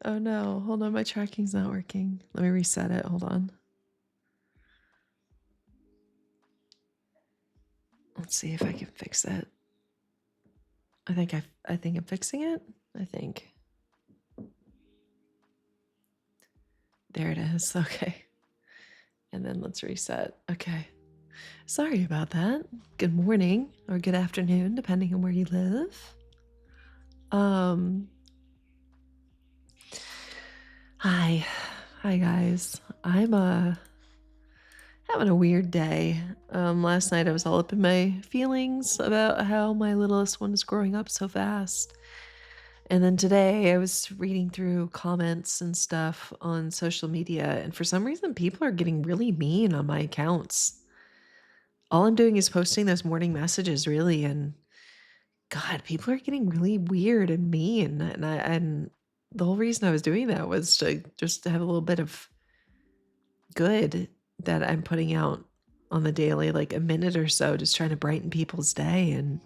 Oh no, hold on, my tracking's not working. Let me reset it. Hold on. Let's see if I can fix it. I think I'm fixing it. I think. There it is. Okay. And then let's reset. Okay. Sorry about that. Good morning or good afternoon, depending on where you live. Um Hi. Hi guys. I'm having a weird day. Last night I was all up in my feelings about how my littlest one is growing up so fast. And then today I was reading through comments and stuff on social media, and for some reason people are getting really mean on my accounts. All I'm doing is posting those morning messages really, and God, people are getting really weird and mean. And the whole reason I was doing that was to just to have a little bit of good that I'm putting out on the daily, like a minute or so, just trying to brighten people's day. And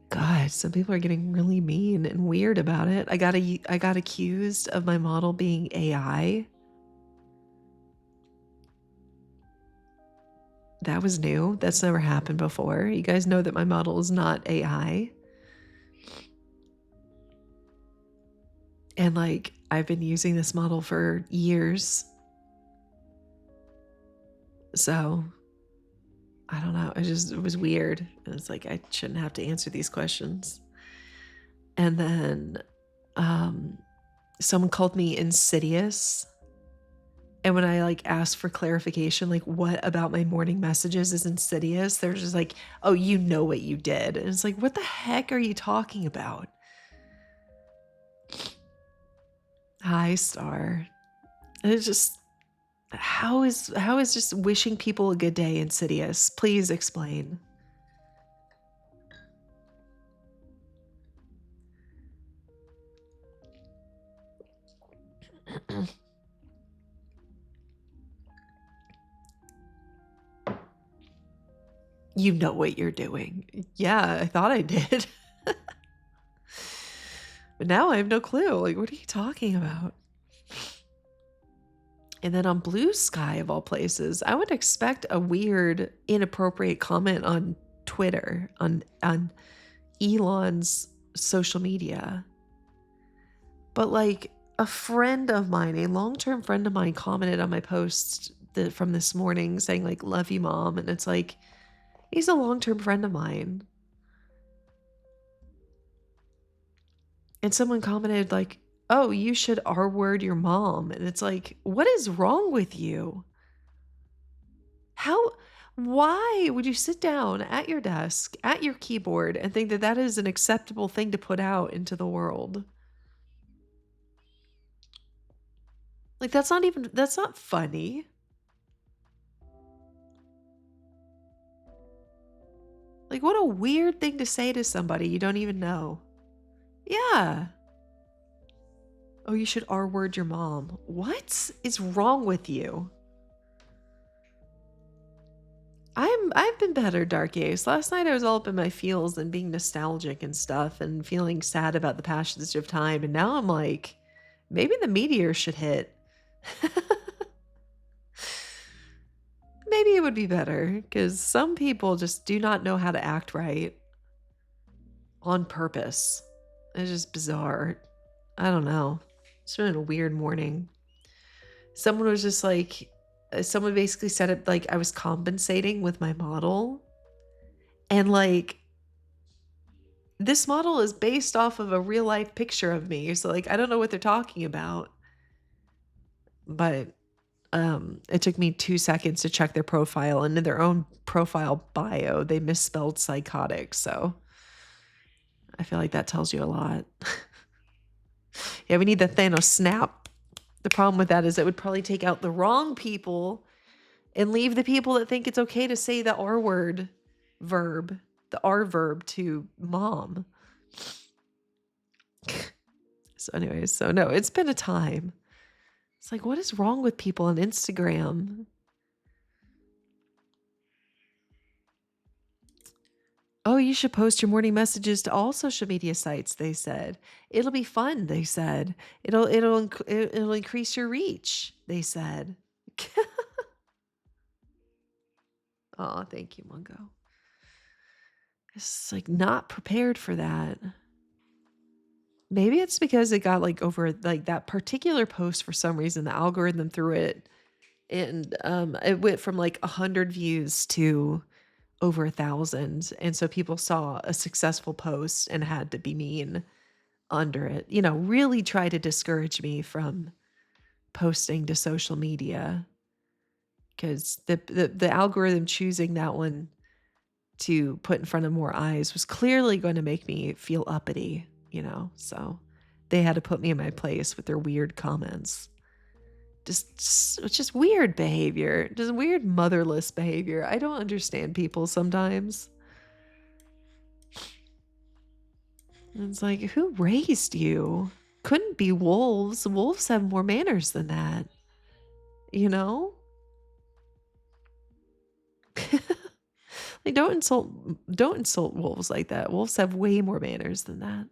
God, some people are getting really mean and weird about it. I got accused of my model being AI. That was new. That's never happened before. You guys know that my model is not AI. And like I've been using this model for years. So I don't know. It was weird. And it's like I shouldn't have to answer these questions. And then um someone called me insidious. And when I like asked for clarification, like what about my morning messages is insidious, they're just like, oh, you know what you did. And it's like, what the heck are you talking about? Hi, Star. And it's just how is just wishing people a good day insidious? Please explain. You know what you're doing. Yeah, I thought I did. But now I have no clue. Like, what are you talking about? And then on Blue Sky, of all places, I would expect a weird, inappropriate comment on Twitter, on Elon's social media. But like a friend of mine, a long-term friend of mine, commented on my post from this morning saying like, "Love you, mom," and it's like he's a long-term friend of mine. And someone commented like, "Oh, you should R-word your mom," and it's like, what is wrong with you? How why would you sit down at your desk, at your keyboard, and think that that is an acceptable thing to put out into the world? Like, that's not funny. Like, what a weird thing to say to somebody you don't even know. Yeah. Oh, you should R-word your mom. What is wrong with you? I've been better, Dark Ace. Last night I was all up in my feels and being nostalgic and stuff and feeling sad about the passage of time, and now I'm like, maybe the meteor should hit. Maybe it would be better because some people just do not know how to act right on purpose. It's just bizarre. I don't know. It's been a weird morning. Someone was just like, someone basically said it like I was compensating with my model. And like, this model is based off of a real life picture of me. So like, I don't know what they're talking about. But it took me 2 seconds to check their profile, and in their own profile bio, they misspelled psychotic. So I feel like that tells you a lot. Yeah, we need the Thanos snap. The problem with that is it would probably take out the wrong people and leave the people that think it's okay to say the R word verb, the R verb to mom. So, anyways, so no, it's been a time. It's like, what is wrong with people on Instagram? Oh you should post your morning messages to all social media sites, they said. It'll be fun, they said. It'll increase your reach, they said. Oh, thank you, Mungo. It's like not prepared for that. Maybe it's because it got like over like that particular post for some reason, the algorithm threw it and it went from like 100 views to over 1,000. And so people saw a successful post and had to be mean under it, really try to discourage me from posting to social media because the algorithm choosing that one to put in front of more eyes was clearly going to make me feel uppity, so they had to put me in my place with their weird comments. It's just weird behavior, just weird motherless behavior. I don't understand people sometimes. It's like, who raised you? Couldn't be wolves. Wolves have more manners than that, you know? Like don't insult wolves like that. Wolves have way more manners than that.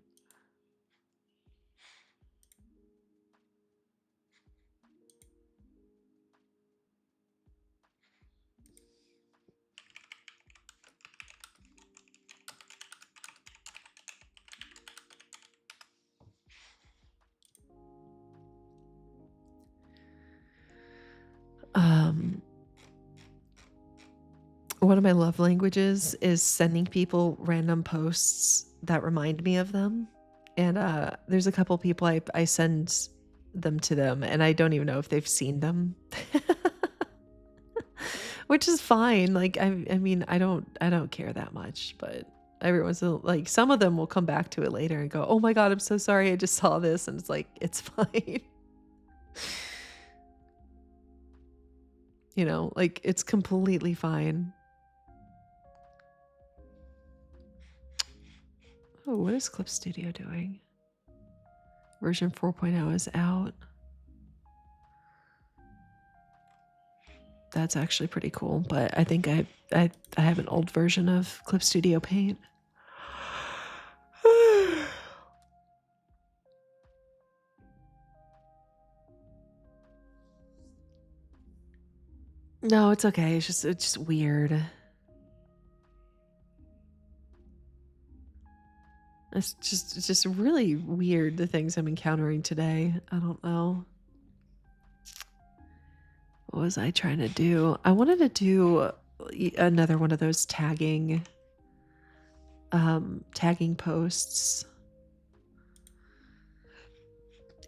Um One of my love languages is sending people random posts that remind me of them. And there's a couple people I send them to them and I don't even know if they've seen them. Which is fine. Like I mean, I don't care that much, but every once in like some of them will come back to it later and go, "Oh my god, I'm so sorry. I just saw this." And it's like, "It's fine." Like it's completely fine. Oh, what is Clip Studio doing? Version 4.0 is out. That's actually pretty cool, but I think I have an old version of Clip Studio Paint. No, it's okay. It's just weird. It's just really weird the things I'm encountering today. I don't know. What was I trying to do? I wanted to do another one of those tagging posts.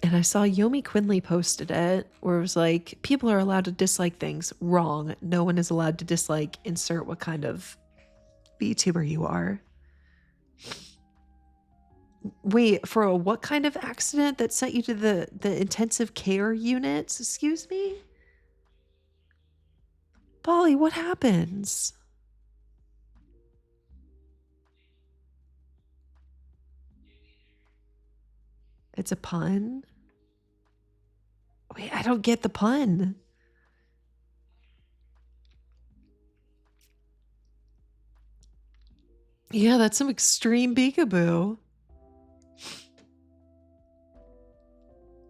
And I saw Yomi Quinley posted it where it was like, people are allowed to dislike things. Wrong. No one is allowed to dislike insert what kind of VTuber you are. Wait, for a what kind of accident that sent you to the intensive care units? Excuse me? Polly, what happens? It's a pun? Wait, I don't get the pun. Yeah, that's some extreme peekaboo.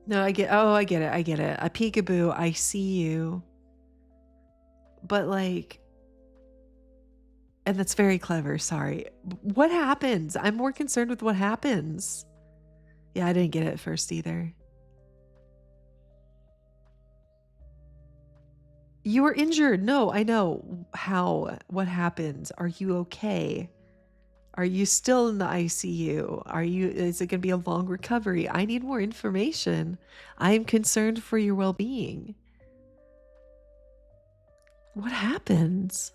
No, I get it. A peekaboo, I see you. But like, and that's very clever, sorry. What happens? I'm more concerned with what happens. Yeah, I didn't get it at first either. You were injured. No, I know. How? What happens? Are you okay? Are you still in the ICU? Is it going to be a long recovery? I need more information. I am concerned for your well-being. What happens?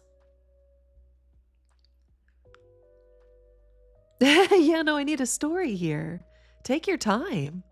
Yeah, no, I need a story here. Take your time.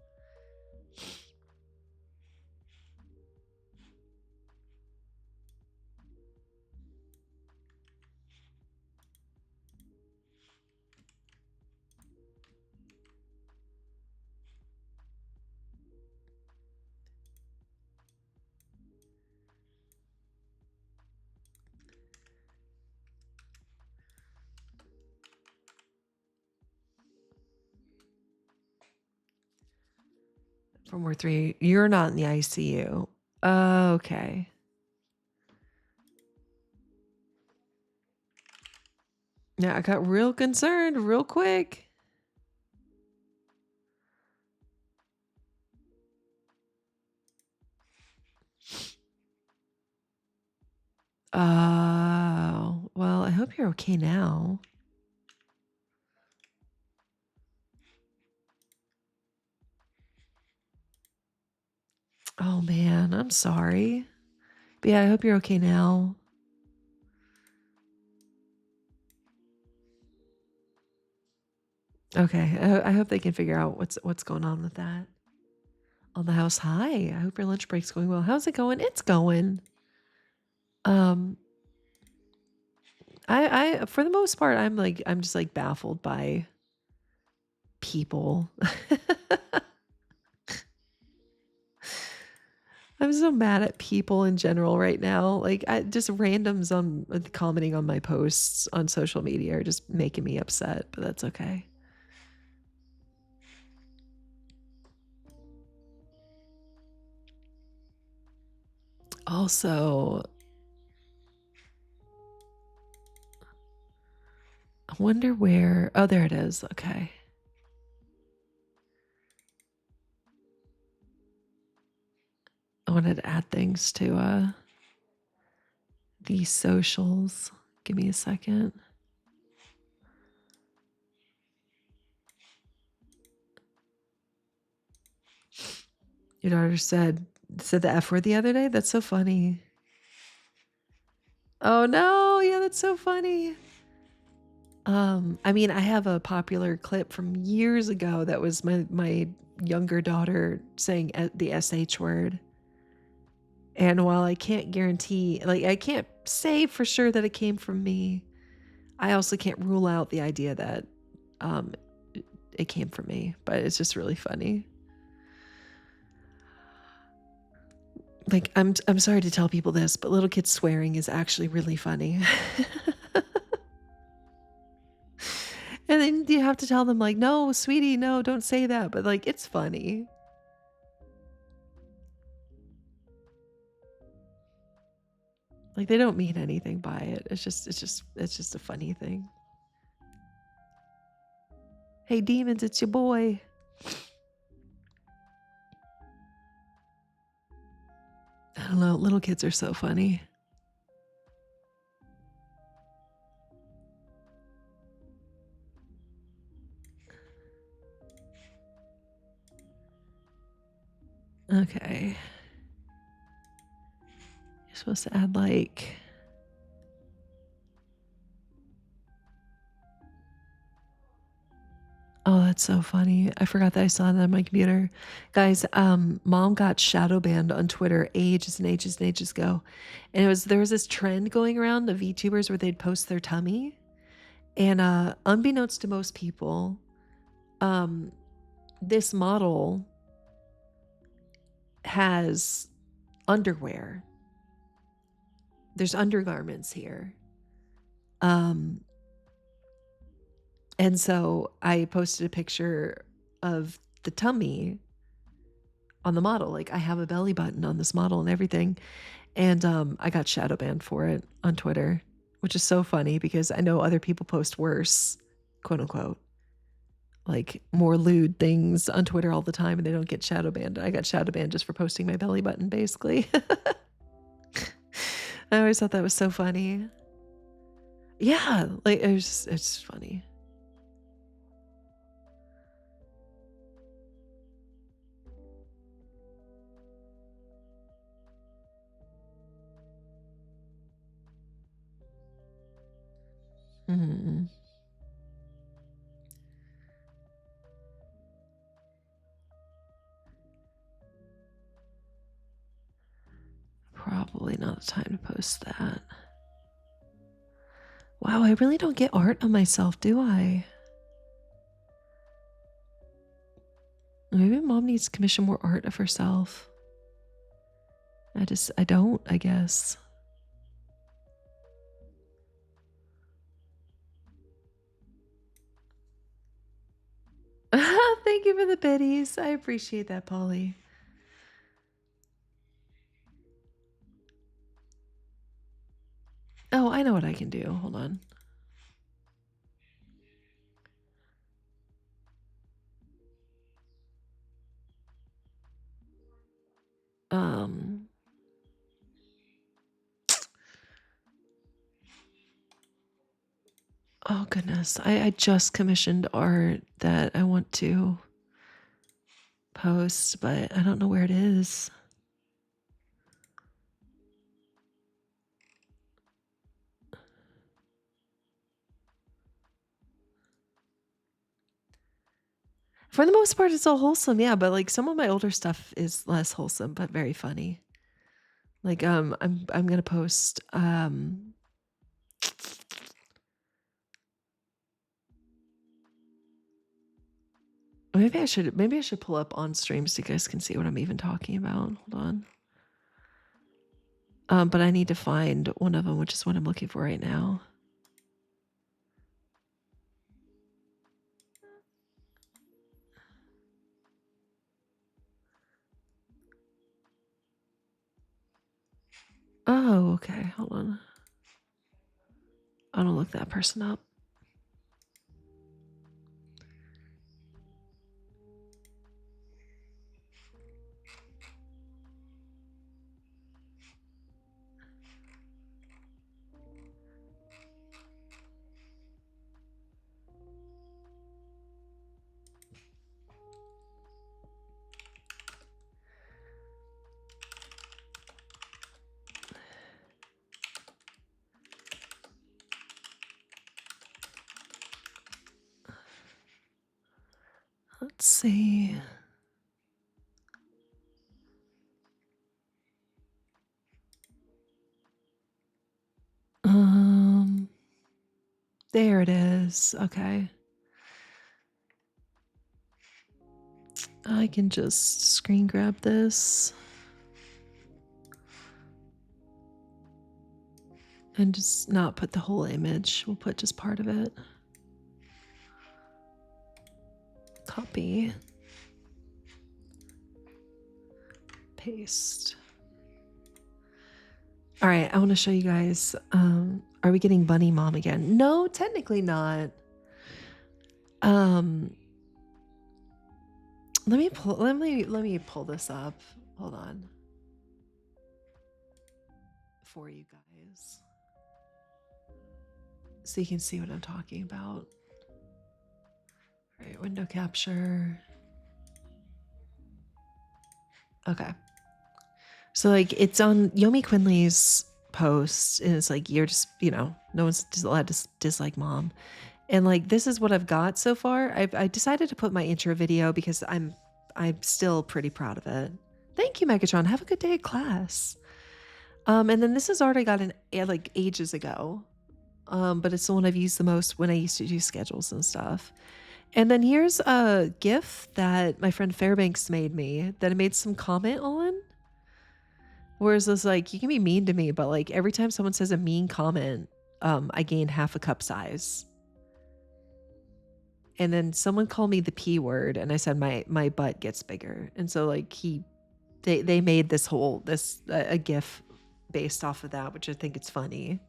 From ward 3. You're not in the ICU. Okay. Yeah, I got real concerned real quick. Oh, well, I hope you're okay now. Oh man, I'm sorry. But yeah, I hope you're okay now. Okay, I hope they can figure out what's going on with that. On the house, hi. I hope your lunch break's going well. How's it going? It's going. Um, I for the most part, I'm just like baffled by people. I'm so mad at people in general right now. Like, just randoms on commenting on my posts on social media are just making me upset, but that's okay. Also, I wonder where. Oh, there it is. Okay. I wanted to add things to these socials. Give me a second. Your daughter said the F word the other day? That's so funny. Oh no, yeah, that's so funny. I mean, I have a popular clip from years ago that was my younger daughter saying the SH word. And while I can't guarantee, like, I can't say for sure that it came from me, I also can't rule out the idea that um, it came from me, but it's just really funny. Like, I'm sorry to tell people this, but little kids swearing is actually really funny. And then you have to tell them, like, no, sweetie, no, don't say that. But like, it's funny. Like, they don't mean anything by it. It's just a funny thing. Hey, demons, it's your boy. I don't know. Little kids are so funny. Okay. You're supposed to add like. Oh, that's so funny. I forgot that I saw that on my computer. Guys, mom got shadow banned on Twitter ages and ages and ages ago. And there was this trend going around of VTubers where they'd post their tummy. And unbeknownst to most people, this model has underwear. There's undergarments here. And so I posted a picture of the tummy on the model. Like, I have a belly button on this model and everything. And I got shadow banned for it on Twitter, which is so funny because I know other people post worse, quote unquote, like more lewd things on Twitter all the time and they don't get shadow banned. I got shadow banned just for posting my belly button, basically. I always thought that was so funny. Yeah, like it's just funny. Mm. Probably not the time to post that. Wow, I really don't get art on myself, do I? Maybe mom needs to commission more art of herself. I don't, I guess. Thank you for the biddies. I appreciate that, Polly. I know what I can do. Hold on. Oh goodness. I just commissioned art that I want to post, but I don't know where it is. For the most part, it's all wholesome, yeah, but like some of my older stuff is less wholesome, but very funny. Like I'm gonna post maybe I should pull up on stream so you guys can see what I'm even talking about. Hold on. But I need to find one of them, which is what I'm looking for right now. Oh, okay. Hold on. I don't look that person up. Let's see. There it is. Okay. I can just screen grab this and just not put the whole image. We'll put just part of it. Copy. Paste. All right, I want to show you guys. Are we getting Bunny Mom again? No, technically not. Let me pull this up. Hold on. For you guys. So you can see what I'm talking about. All right, window capture. Okay. So like it's on Yomi Quinley's post and it's like you're just, no one's allowed to dislike mom. And like this is what I've got so far. I decided to put my intro video because I'm still pretty proud of it. Thank you, Megatron. Have a good day at class. And then this is art I got in like ages ago. But it's the one I've used the most when I used to do schedules and stuff. And then here's a GIF that my friend Fairbanks made me that I made some comment on. Whereas it's like, you can be mean to me, but like every time someone says a mean comment, I gain half a cup size. And then someone called me the P word and I said my butt gets bigger. And so like they made this a GIF based off of that, which I think it's funny.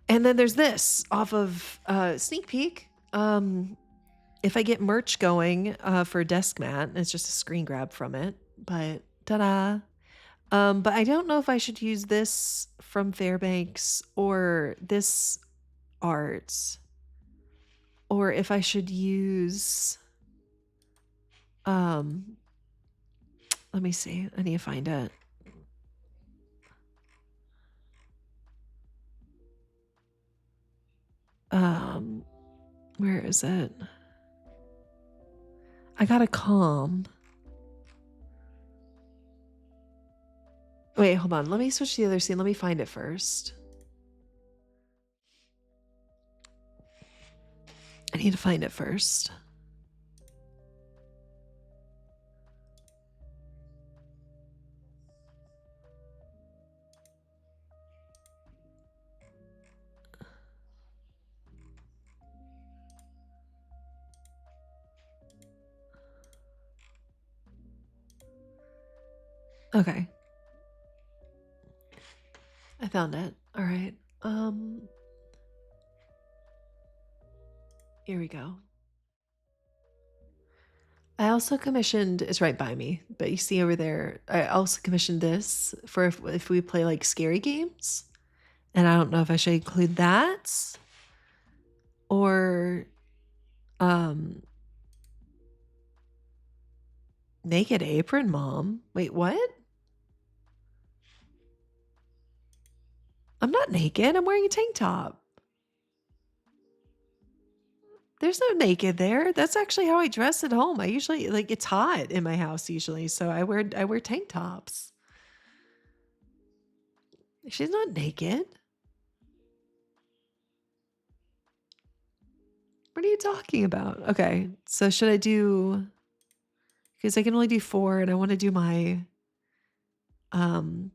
And then there's this off of Sneak Peek. If I get merch going for a desk mat, it's just a screen grab from it, but ta-da. But I don't know if I should use this from Fairbanks or this art, or if I should use, let me see. I need to find it. Where is it? I got a calm. Wait, hold on. Let me switch to the other scene. Let me find it first. I need to find it first. Okay. I found it. All right. Here we go. I also commissioned, it's right by me, but you see over there, I also commissioned this for if we play like scary games. And I don't know if I should include that or um Naked Apron Mom. Wait, what? I'm not naked. I'm wearing a tank top. There's no naked there. That's actually how I dress at home. I usually like it's hot in my house usually, so I wear tank tops. She's not naked. What are you talking about? Okay, so should I do because I can only do 4 and I want to do my um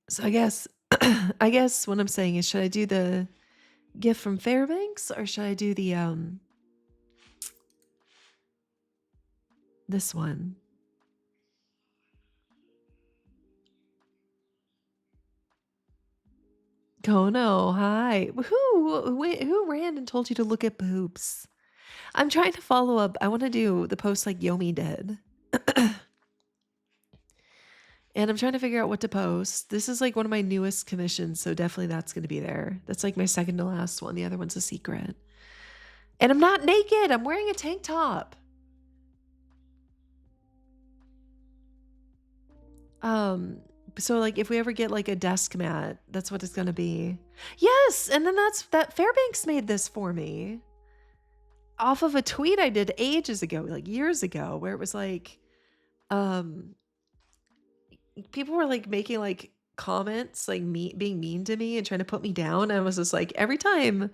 so I guess I guess what I'm saying is should I do the gift from Fairbanks or should I do the this one? Kono, hi. Who ran and told you to look at boobs? I'm trying to follow up. I want to do the post like Yomi did. And I'm trying to figure out what to post. This is like one of my newest commissions, so definitely that's going to be there. That's like my second to last one. The other one's a secret. And I'm not naked. I'm wearing a tank top. So like if we ever get like a desk mat, that's what it's going to be. Yes, and then that Fairbanks made this for me. Off of a tweet I did ages ago, like years ago, where it was like um people were like making like comments like me being mean to me and trying to put me down. I was just like every time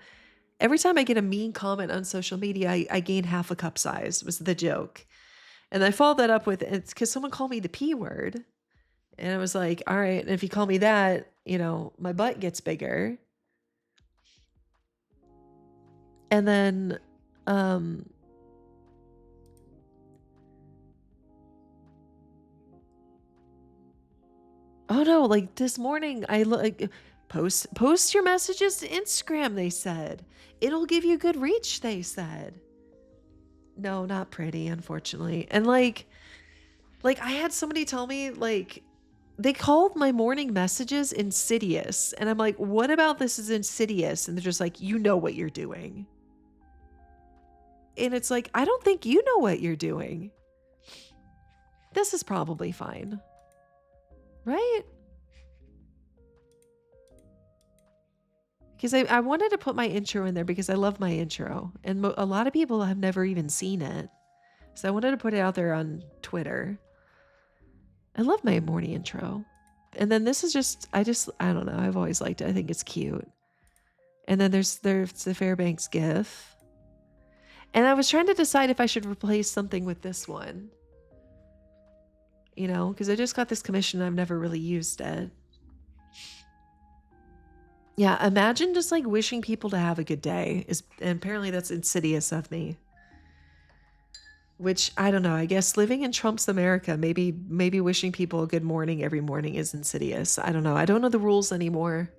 I get a mean comment on social media, I gain half a cup size was the joke. And I followed that up with it's because someone called me the P word. And I was like, all right, and if you call me that, my butt gets bigger. And then oh no, like this morning I like post your messages to Instagram, they said. It'll give you good reach, they said. No, not pretty, unfortunately. And like I had somebody tell me like they called my morning messages insidious. And I'm like, what about this is insidious? And they're just like, you know what you're doing. And it's like, I don't think you know what you're doing. This is probably fine. Right? Because I wanted to put my intro in there because I love my intro. And a lot of people have never even seen it. So I wanted to put it out there on Twitter. I love my morning intro. And then this is just, I don't know. I've always liked it. I think it's cute. And then there's the Fairbanks GIF. And I was trying to decide if I should replace something with this one. Because I just got this commission and I've never really used it. Yeah, imagine just like wishing people to have a good day and apparently that's insidious of me. Which I don't know, I guess living in Trump's America, maybe wishing people a good morning every morning is insidious. I don't know. I don't know the rules anymore.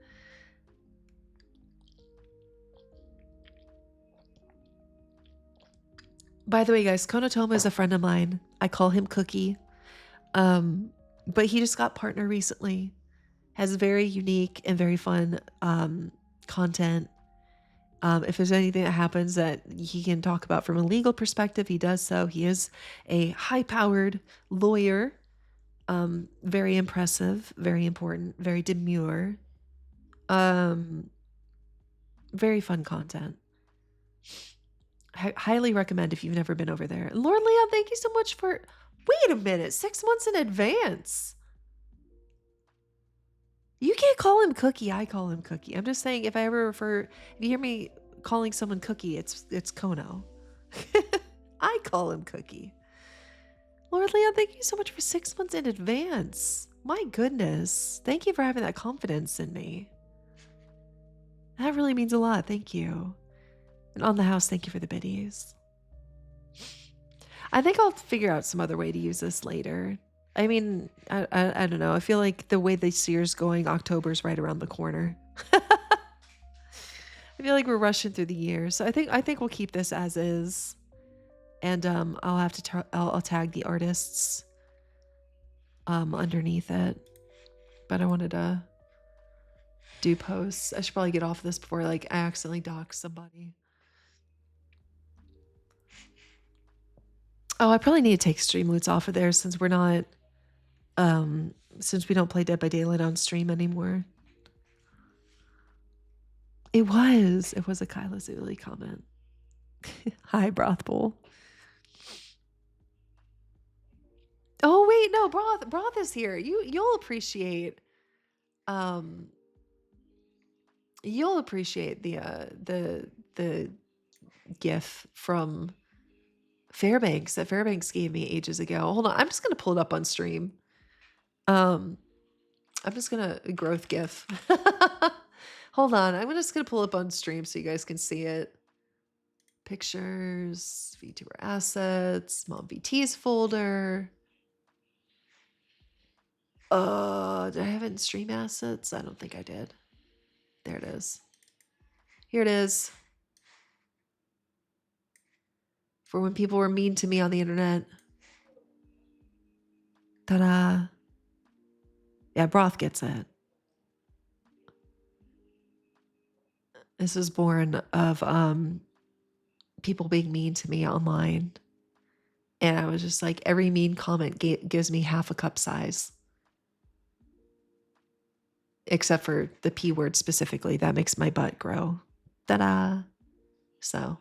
By the way, guys, Konotoma is a friend of mine. I call him Cookie. But he just got partner recently. Has very unique and very fun content. If there's anything that happens that he can talk about from a legal perspective, he does so. He is a high-powered lawyer. Very impressive, very important, very demure. Very fun content. Highly recommend if you've never been over there. Lord Leon, thank you so much for... Wait a minute, 6 months in advance. You can't call him Cookie. I call him Cookie. I'm just saying if you hear me calling someone Cookie, it's Kono. I call him Cookie. Lord Leon, thank you so much for 6 months in advance. My goodness. Thank you for having that confidence in me. That really means a lot. Thank you. On the house, thank you for the biddies. I think I'll figure out some other way to use this later. I mean, I don't know. I feel like the way this year's going, October's right around the corner. I feel like we're rushing through the year, so I think we'll keep this as is, and I'll have to I'll tag the artists underneath it. But I wanted to do posts. I should probably get off this before like I accidentally dox somebody. Oh, I probably need to take stream loots off of there since we're not since we don't play Dead by Daylight on stream anymore. It was a Kyla Zuli comment. Hi, Broth Bowl. Oh wait, no, Broth is here. You'll appreciate the GIF from Fairbanks that Fairbanks gave me ages ago. Hold on, I'm just gonna pull it up on stream. I'm just gonna growth GIF. Hold on, I'm just gonna pull it up on stream so you guys can see it. Pictures, VTuber assets, Mom VT's folder. Did I have it in stream assets? I don't think I did. There it is. Here it is. For when people were mean to me on the internet. Ta-da. Yeah, Broth gets it. This was born of people being mean to me online. And I was just like, every mean comment gives me half a cup size. Except for the P word specifically. That makes my butt grow. Ta-da. So.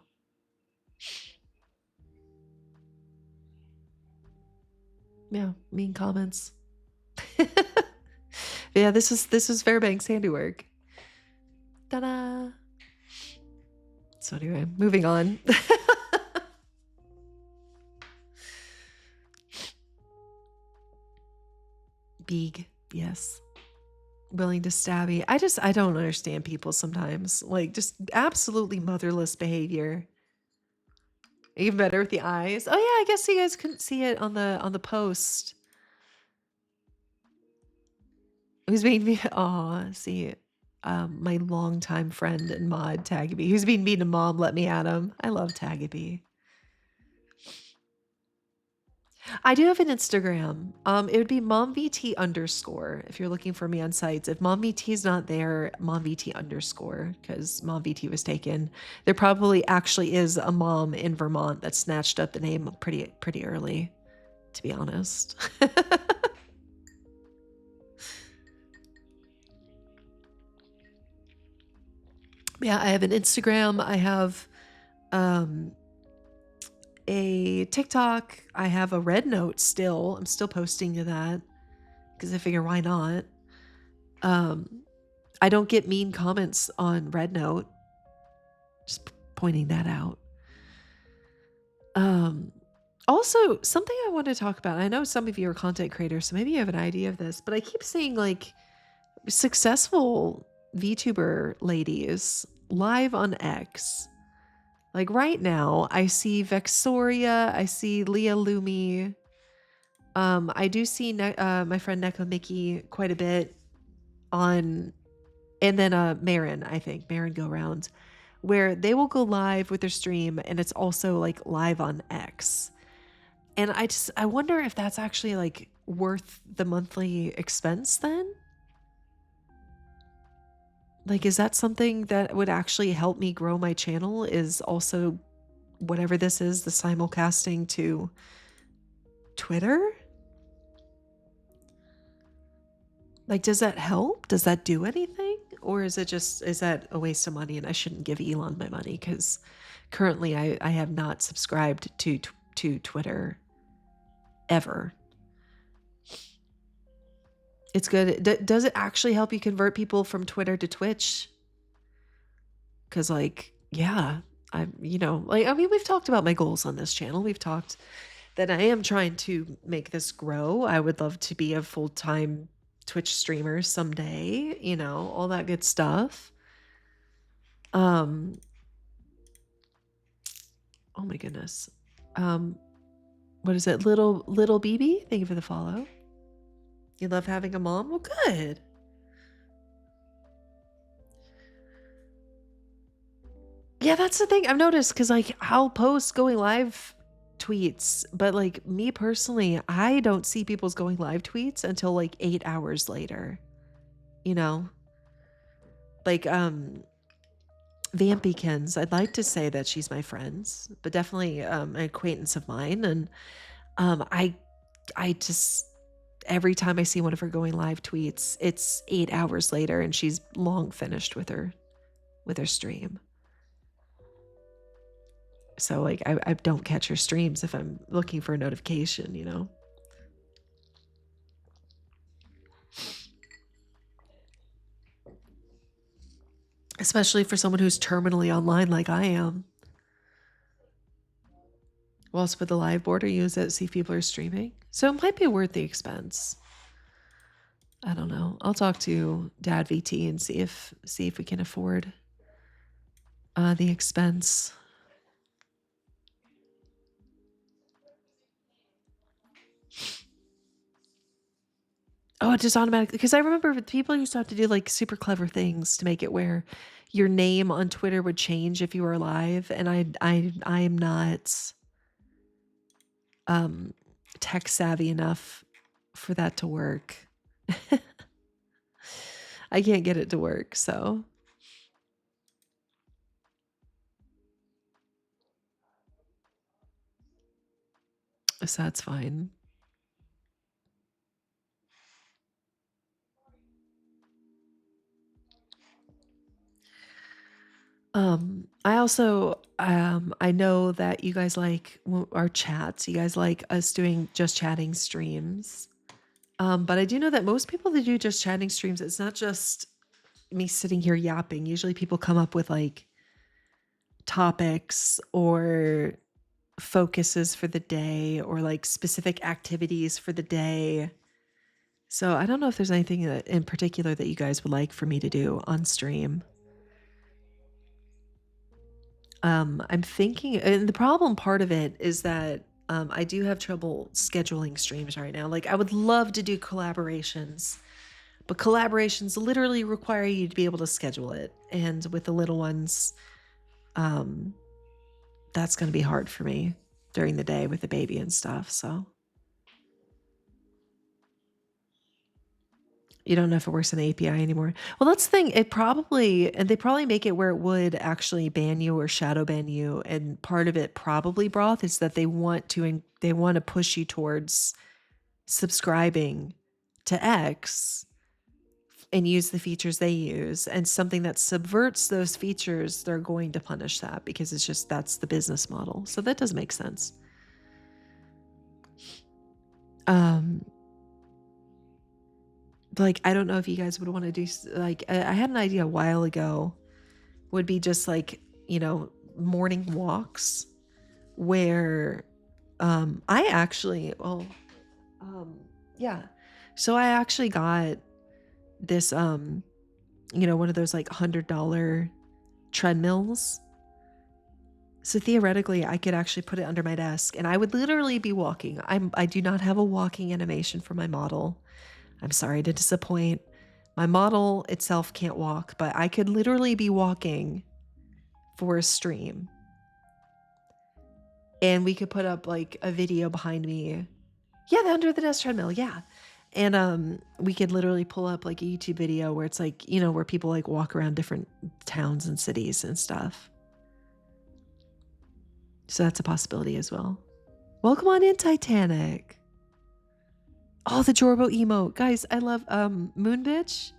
Yeah, mean comments. Yeah, this is Fairbanks handiwork. Ta-da. So anyway, moving on. Big, yes. Willing to stab you. I don't understand people sometimes. Like, just absolutely motherless behavior. Even better with the eyes. Oh yeah, I guess you guys couldn't see it on the post. Who's being me? Oh, see, my longtime friend and mod Tagaby. Who's being mean to Mom? Let me at him. I love Tagaby. I do have an Instagram. It would be momvt_. If you're looking for me on sites, if momvt is not there, momvt_, because momvt was taken. There probably actually is a mom in Vermont that snatched up the name pretty early, to be honest. Yeah, I have an Instagram. I have a TikTok. I have a Red Note still. I'm still posting to that because I figure why not. I don't get mean comments on Red Note. Just pointing that out. Also, something I want to talk about. I know some of you are content creators, so maybe you have an idea of this, but I keep seeing like successful VTuber ladies live on X. Like right now, I see Vexoria, I see Leah Lumi. I do see my friend Neko Mickey quite a bit on, and then Marin, I think, Marin Go Round, where they will go live with their stream and it's also like live on X. And I wonder if that's actually like worth the monthly expense then? Like, is that something that would actually help me grow my channel? Is also whatever this is, the simulcasting to Twitter? Like, does that help? Does that do anything? Or is that a waste of money and I shouldn't give Elon my money? Because currently I have not subscribed to Twitter ever. It's good. Does it actually help you convert people from Twitter to Twitch? Because like, yeah, we've talked about my goals on this channel. We've talked that I am trying to make this grow. I would love to be a full-time Twitch streamer someday, all that good stuff. Oh my goodness. Um, what is it? Little BB? Thank you for the follow. You love having a mom? Well, good. Yeah, that's the thing I've noticed because like I'll post going live tweets, but like me personally, I don't see people's going live tweets until like 8 hours later. You know, like Vampykins. I'd like to say that she's my friends, but definitely an acquaintance of mine. And I just every time I see one of her going live tweets, it's 8 hours later, and she's long finished with her stream. So like I don't catch her streams if I'm looking for a notification, you know? Especially for someone who's terminally online like I am. We'll also put the live border, use it to see if people are streaming. So it might be worth the expense. I don't know. I'll talk to Dad VT and see if we can afford the expense. Oh, it just automatically because I remember people used to have to do like super clever things to make it where your name on Twitter would change if you were alive, and I am not um tech savvy enough for that to work. I can't get it to work, so that's fine. I also I know that you guys like our chats. You guys like us doing just chatting streams. But I do know that most people that do just chatting streams, it's not just me sitting here yapping. Usually people come up with like topics or focuses for the day or like specific activities for the day. So I don't know if there's anything in particular that you guys would like for me to do on stream. I'm thinking, and the problem part of it is that I do have trouble scheduling streams right now. Like I would love to do collaborations, but collaborations literally require you to be able to schedule it. And with the little ones, um, that's going to be hard for me during the day with the baby and stuff. So you don't know if it works in the API anymore. Well, that's the thing. And they probably make it where it would actually ban you or shadow ban you. And part of it probably, Broth, is that they want to push you towards subscribing to X and use the features they use. And something that subverts those features, they're going to punish that because it's just that's the business model. So that does make sense. Um, like I don't know if you guys would want to do like I had an idea a while ago would be just like, you know, morning walks where I actually um yeah. So I actually got this you know, one of those like $100 treadmills. So theoretically I could actually put it under my desk and I would literally be walking. I do not have a walking animation for my model. I'm sorry to disappoint. My model itself can't walk, but I could literally be walking for a stream. And we could put up like a video behind me. Yeah, the under the desk treadmill, yeah. And we could literally pull up like a YouTube video where it's like, you know, where people like walk around different towns and cities and stuff. So that's a possibility as well. Welcome on in, Titanic. Oh, the Jorbo emote. Guys, I love Moon Bitch.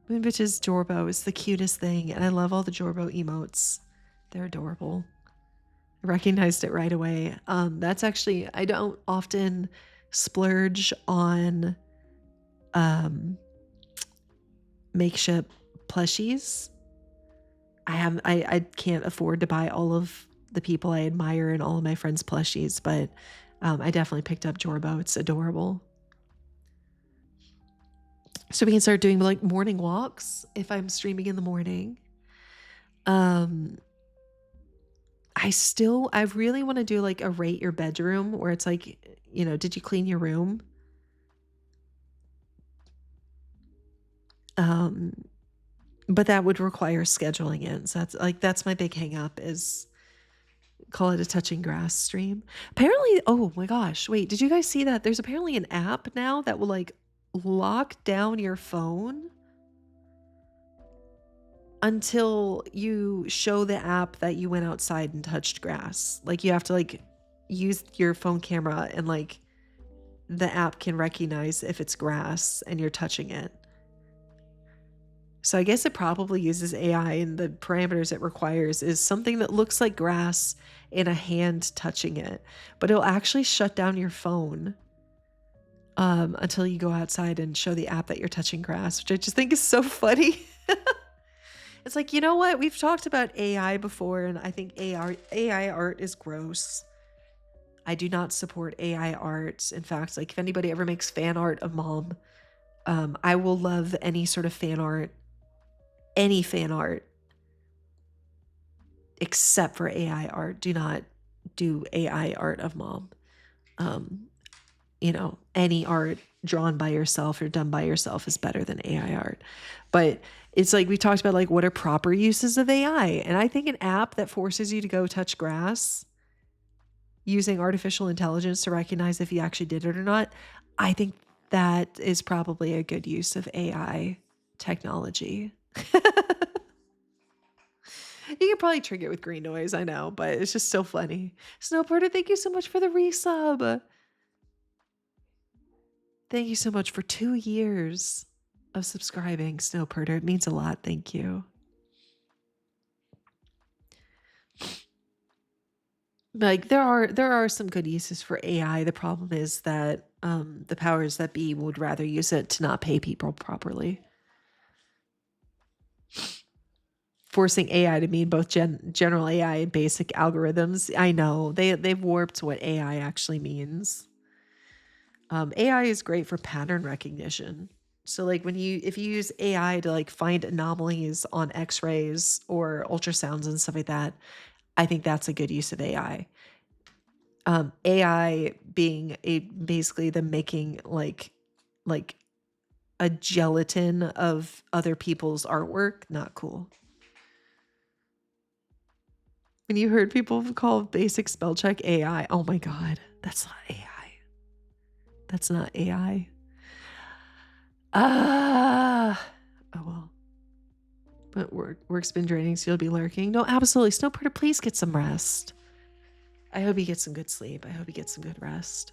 Moon Bitch's Jorbo is the cutest thing, and I love all the Jorbo emotes. They're adorable. I recognized it right away. That's actually, I don't often splurge on makeshift plushies. I can't afford to buy all of the people I admire and all of my friends' plushies, but I definitely picked up Jorbo. It's adorable. So we can start doing like morning walks if I'm streaming in the morning. Um, I really want to do like a rate your bedroom where it's like, did you clean your room? Um, but that would require scheduling in. So that's my big hang up is call it a touching grass stream. Apparently, oh my gosh, wait, did you guys see that? There's apparently an app now that will like lock down your phone until you show the app that you went outside and touched grass. Like you have to like use your phone camera and like the app can recognize if it's grass and you're touching it. So I guess it probably uses AI and the parameters it requires is something that looks like grass and a hand touching it. But it'll actually shut down your phone until you go outside and show the app that you're touching grass, which I just think is so funny. It's like, you know what? We've talked about AI before, and I think AI art is gross. I do not support AI art. In fact, like if anybody ever makes fan art of mom, I will love any sort of fan art, except for AI art. Do not do AI art of mom. Um, any art drawn by yourself or done by yourself is better than AI art. But it's like we talked about like what are proper uses of AI? And I think an app that forces you to go touch grass using artificial intelligence to recognize if you actually did it or not, I think that is probably a good use of AI technology. You could probably trick it with green noise, I know, but it's just so funny. Snowporter, thank you so much for the resub. Thank you so much for 2 years of subscribing, Snowporter. It means a lot. Thank you. Like there are some good uses for AI. The problem is that the powers that be would rather use it to not pay people properly. Forcing AI to mean both general AI and basic algorithms. I know they've warped what AI actually means. AI is great for pattern recognition. So like if you use AI to like find anomalies on X-rays or ultrasounds and stuff like that, I think that's a good use of AI. AI being basically the making like a gelatin of other people's artwork, not cool. When you heard people call basic spell check AI, oh my god, that's not AI. That's not AI. Oh well. But work's been draining, so you'll be lurking. No, absolutely. Snowporter, please get some rest. I hope you get some good sleep. I hope you get some good rest.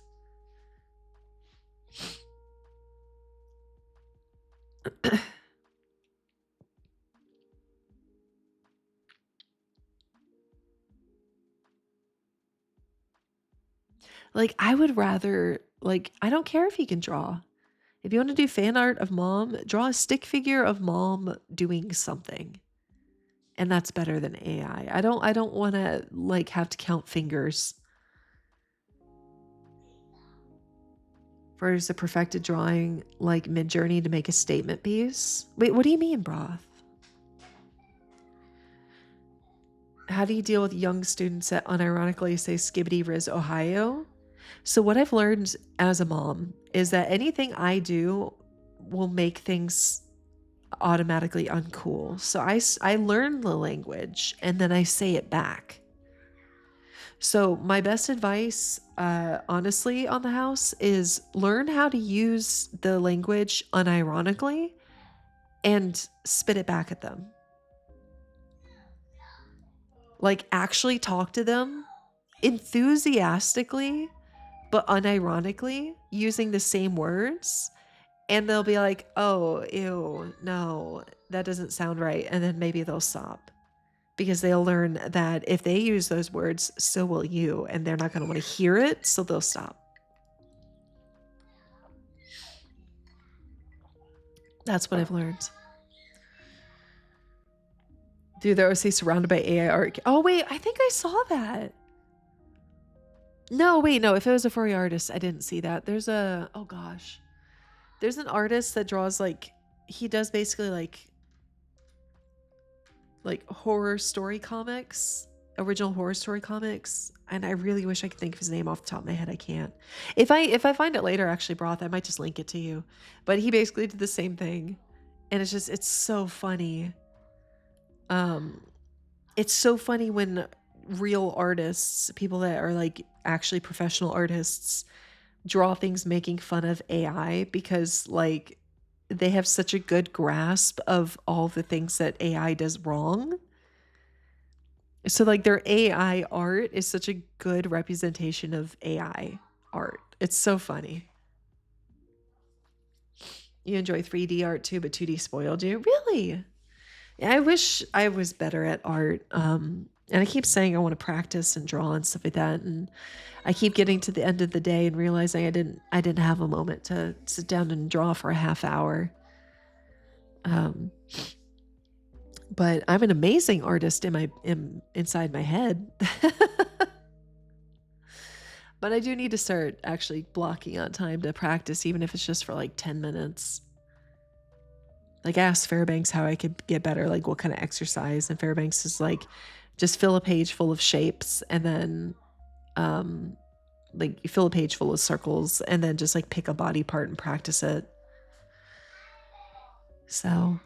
Like, I would rather, like, I don't care if you can draw. If you want to do fan art of mom, draw a stick figure of mom doing something. And that's better than AI. I don't want to like have to count fingers. First, a perfected drawing like Midjourney to make a statement piece. Wait, what do you mean, Broth? How do you deal with young students that unironically say Skibbity Riz Ohio? So what I've learned as a mom is that anything I do will make things automatically uncool. So I learn the language and then I say it back. So my best advice, honestly, on the house is learn how to use the language unironically and spit it back at them. Like actually talk to them enthusiastically, but unironically using the same words. And they'll be like, oh, ew, no, that doesn't sound right. And then maybe they'll stop because they'll learn that if they use those words, so will you. And they're not going to want to hear it. So they'll stop. That's what I've learned. Dude, they always say surrounded by AI art. Oh, wait, I think I saw that. No, wait, no. If it was a furry artist, I didn't see that. There's oh gosh. There's an artist that draws like, he does basically like horror story comics original horror story comics, and I really wish I could think of his name off the top of my head. I can't. If I find it later, actually, Broth, I might just link it to you. But he basically did the same thing, and it's so funny. Um, it's so funny when real artists, people that are like actually professional artists, draw things making fun of AI because like they have such a good grasp of all the things that AI does wrong. So like their AI art is such a good representation of AI art. It's so funny. You enjoy 3D art too, but 2D spoiled you. Really? Yeah, I wish I was better at art. And I keep saying I want to practice and draw and stuff like that. And I keep getting to the end of the day and realizing I didn't have a moment to sit down and draw for a half hour. Um, but I'm an amazing artist inside my head. But I do need to start actually blocking out time to practice, even if it's just for like 10 minutes. Like, I asked Fairbanks how I could get better, like what kind of exercise. And Fairbanks is like, just fill a page full of shapes and then, um, like you fill a page full of circles and then just like pick a body part and practice it. So,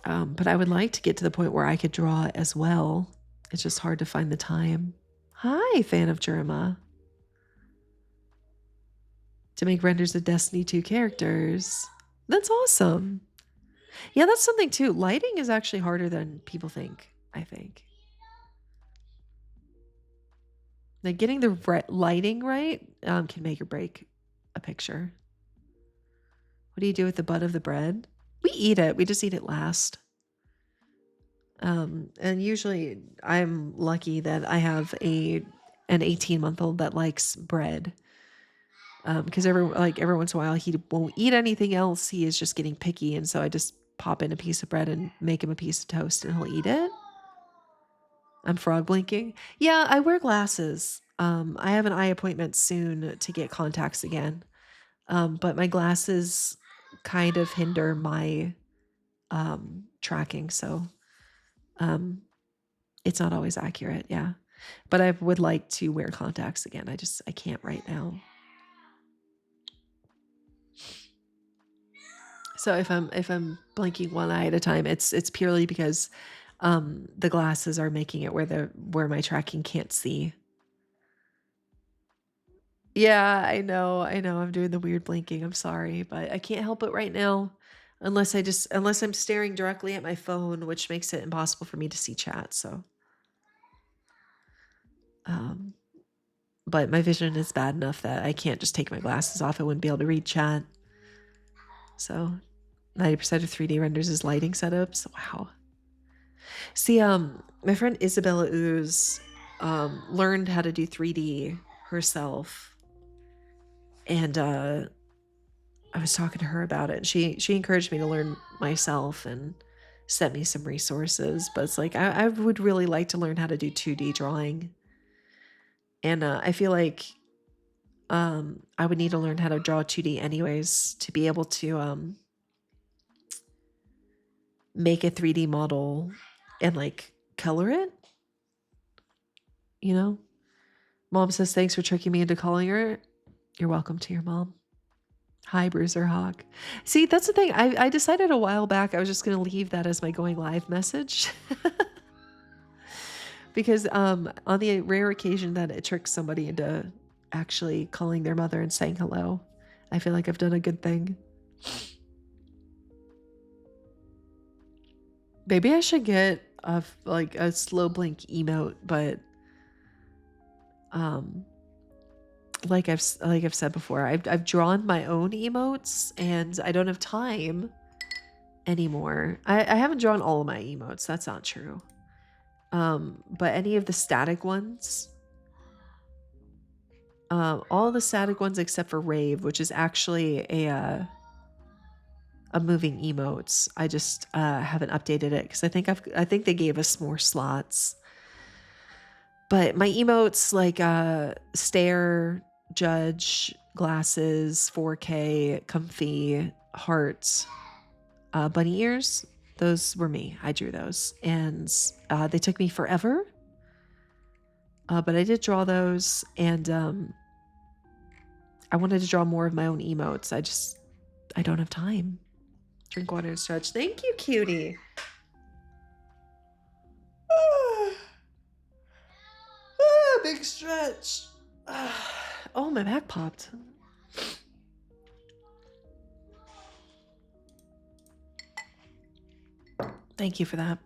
but I would like to get to the point where I could draw as well. It's just hard to find the time. Hi, fan of Jerma. To make renders of Destiny 2 characters. That's awesome. Yeah, that's something too. Lighting is actually harder than people think, I think. Like getting the lighting right can make or break a picture. What do you do with the butt of the bread? We eat it. We just eat it last. And usually I'm lucky that I have an 18-month-old that likes bread. Because every once in a while he won't eat anything else. He is just getting picky, and so I just pop in a piece of bread and make him a piece of toast, and he'll eat it. I'm frog blinking. Yeah, I wear glasses. I have an eye appointment soon to get contacts again. But my glasses kind of hinder my tracking, so it's not always accurate. Yeah, but I would like to wear contacts again. I can't right now. So if I'm blinking one eye at a time, it's purely because the glasses are making it where my tracking can't see. Yeah, I know. I'm doing the weird blinking. I'm sorry, but I can't help it right now unless I'm staring directly at my phone, which makes it impossible for me to see chat. So um but my vision is bad enough that I can't just take my glasses off. I wouldn't be able to read chat. So 90% of 3D renders is lighting setups. Wow. See, my friend Isabella Ooze learned how to do 3D herself. And I was talking to her about it. She encouraged me to learn myself and sent me some resources. But it's like I would really like to learn how to do 2D drawing. And I feel like I would need to learn how to draw 2D anyways to be able to make a 3D model and like color it. You know? Mom says, thanks for tricking me into calling her. You're welcome to your mom. Hi, Bruiser Hawk. See, that's the thing. I decided a while back I was just going to leave that as my going live message. Because on the rare occasion that it tricks somebody into actually calling their mother and saying hello, I feel like I've done a good thing. Maybe I should get a slow blink emote, but like I've said before, I've drawn my own emotes and I don't have time anymore. I haven't drawn all of my emotes. That's not true. But any of the static ones, all the static ones except for Rave, which is actually a moving emotes. I just haven't updated it because I think they gave us more slots. But my emotes like stare, judge, glasses, 4K, comfy, heart, bunny ears, Those were me. I drew those. And they took me forever. But I did draw those, and I wanted to draw more of my own emotes. I don't have time. Drink water and stretch. Thank you, cutie. Big stretch. Oh, my back popped. Thank you for that.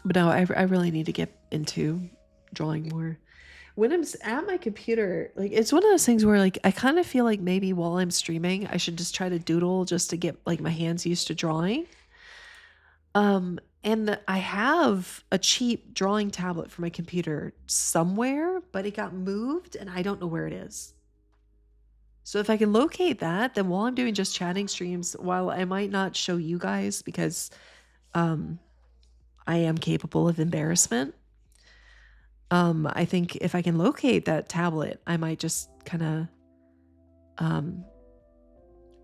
But no, I really need to get into drawing more. When I'm at my computer, like, it's one of those things where, like, I kind of feel like maybe while I'm streaming, I should just try to doodle just to get, like, my hands used to drawing. And I have a cheap drawing tablet for my computer somewhere, but it got moved and I don't know where it is. So if I can locate that, then while I'm doing just chatting streams, while I might not show you guys because I am capable of embarrassment, I think if I can locate that tablet, I might just kind of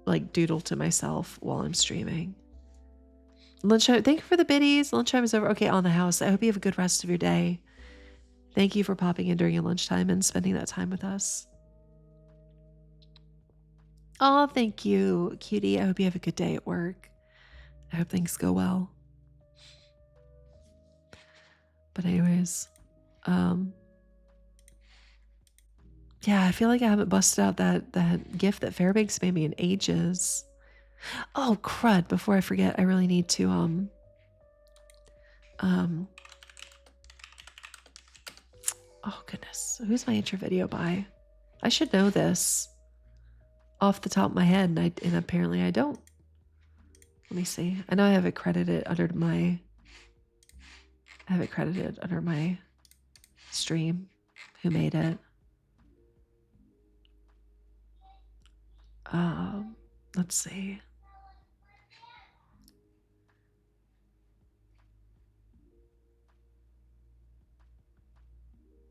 like doodle to myself while I'm streaming. Lunchtime, thank you for the biddies. Lunchtime is over. Okay, on the house. I hope you have a good rest of your day. Thank you for popping in during your lunchtime and spending that time with us. Oh, thank you, cutie. I hope you have a good day at work. I hope things go well. But anyways, yeah, I feel like I haven't busted out that gift that Fairbanks made me in ages. Oh, crud. Before I forget, I really need to, oh goodness. Who's my intro video by? I should know this off the top of my head, and apparently I don't. Let me see. I know I have it credited under my stream. Who made it? Let's see.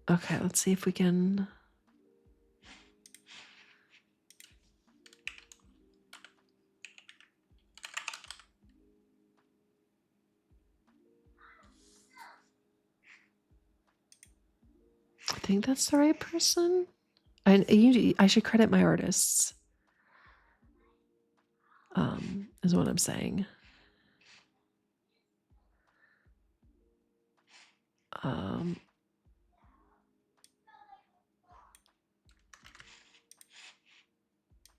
Okay, let's see if we can. I think that's the right person. I should credit my artists. Is what I'm saying.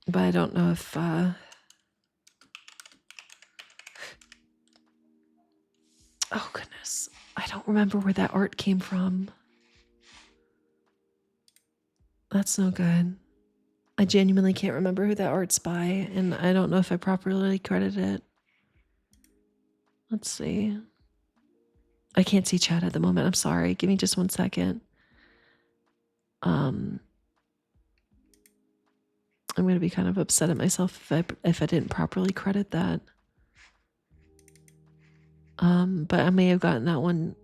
But I don't know if oh goodness, I don't remember where that art came from. That's no good. I genuinely can't remember who that art's by, and I don't know if I properly credited it. Let's see. I can't see chat at the moment. I'm sorry. Give me just 1 second. I'm gonna be kind of upset at myself if I didn't properly credit that. But I may have gotten that one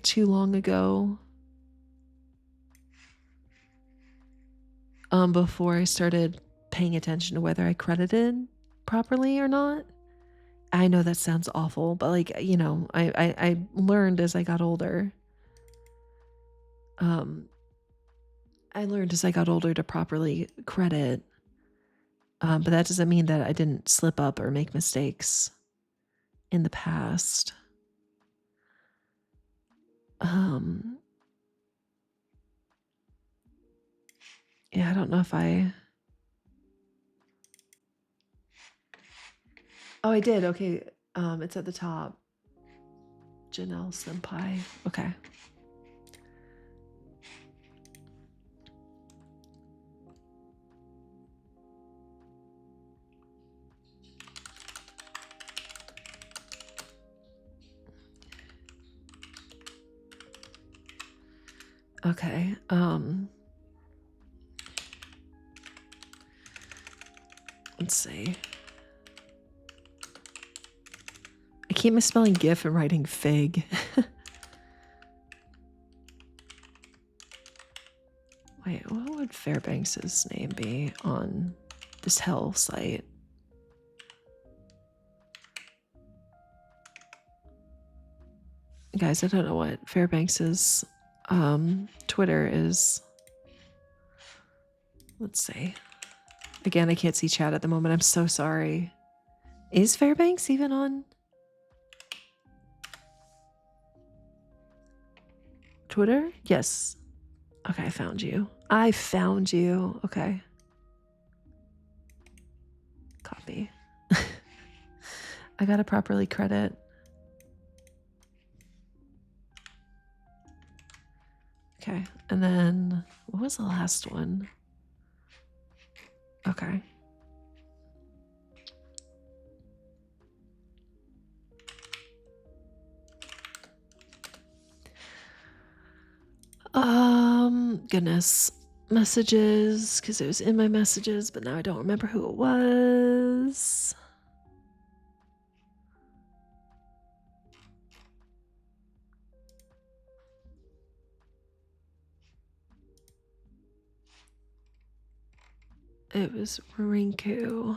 too long ago. Before I started paying attention to whether I credited properly or not. I know that sounds awful, but like, you know, I learned as I got older. I learned as I got older to properly credit. But that doesn't mean that I didn't slip up or make mistakes in the past. Yeah, I don't know if I. Oh, I did. Okay. It's at the top. Janelle Senpai. Okay. Okay. Let's see. I keep misspelling GIF and writing fig. Wait, what would Fairbanks's name be on this hell site? Guys, I don't know what Fairbanks's Twitter is. Let's see. Again, I can't see chat at the moment. I'm so sorry. Is Fairbanks even on Twitter? Yes. Okay, I found you. I found you. Okay. Copy. I gotta properly credit. Okay, and then what was the last one? Okay. Goodness. Messages, because it was in my messages, but now I don't remember who it was. It was Rinku.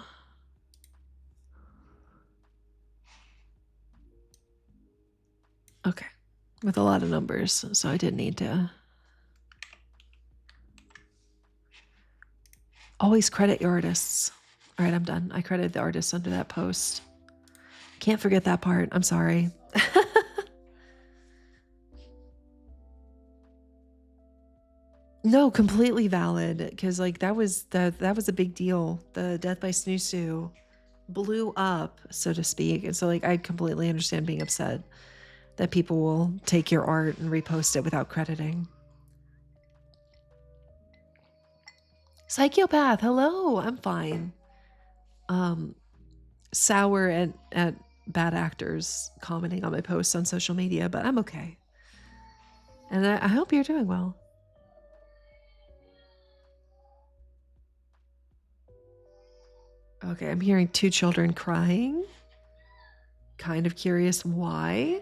Okay. With a lot of numbers, so I didn't need to. Always credit your artists. All right, I'm done. I credited the artists under that post. Can't forget that part. I'm sorry. No, completely valid, because like that was a big deal. The Death by Snoosu blew up, so to speak, and so like I completely understand being upset that people will take your art and repost it without crediting. Psychopath, hello, I'm fine. Sour at bad actors commenting on my posts on social media, but I'm okay. And I hope you're doing well. Okay, I'm hearing 2 children crying. Kind of curious why.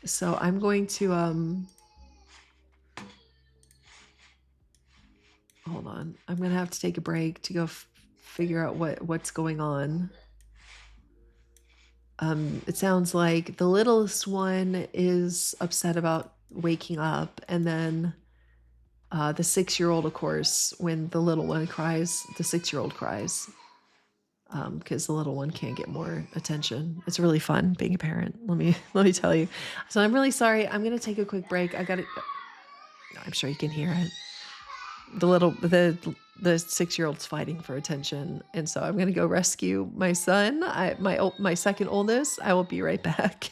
So I'm going to hold on. I'm gonna have to take a break to go figure out what's going on. It sounds like the littlest one is upset about waking up, and then the 6-year-old, of course, when the little one cries, the 6-year-old cries because the little one can't get more attention. It's really fun being a parent. Let me tell you. So I'm really sorry. I'm gonna take a quick break. I gotta. I'm sure you can hear it. The 6-year-old's fighting for attention, and so I'm gonna go rescue my son. My second oldest. I will be right back.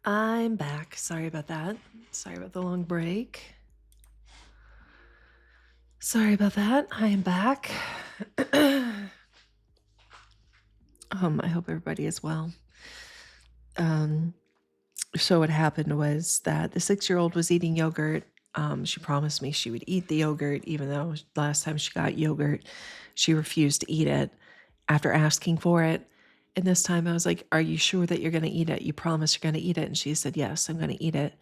I'm back. Sorry about that. Sorry about the long break. Sorry about that. I am back. I hope everybody is well. So what happened was that the 6-year-old was eating yogurt. She promised me she would eat the yogurt, even though last time she got yogurt, she refused to eat it after asking for it. And this time I was like, "Are you sure that you're going to eat it? You promise you're going to eat it?" And she said, "Yes, I'm going to eat it."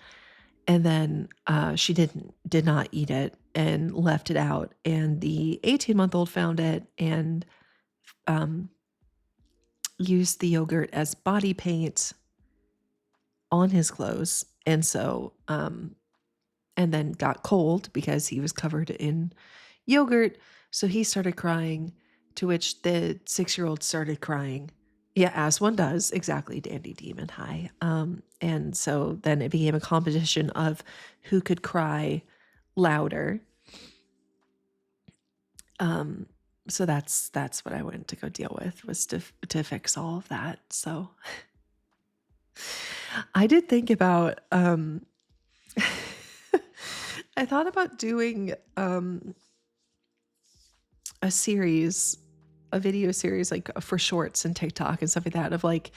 And then she did not eat it and left it out. And the 18-month-old found it and um, used the yogurt as body paint on his clothes. And so, and then got cold because he was covered in yogurt. So he started crying, to which the 6-year-old started crying. Yeah, as one does. Exactly, Dandy Demon. Hi. And so then it became a competition of who could cry louder. So that's what I went to go deal with, was to fix all of that. So I did think about I thought about doing a series, a video series, like for shorts and TikTok and stuff like that, of like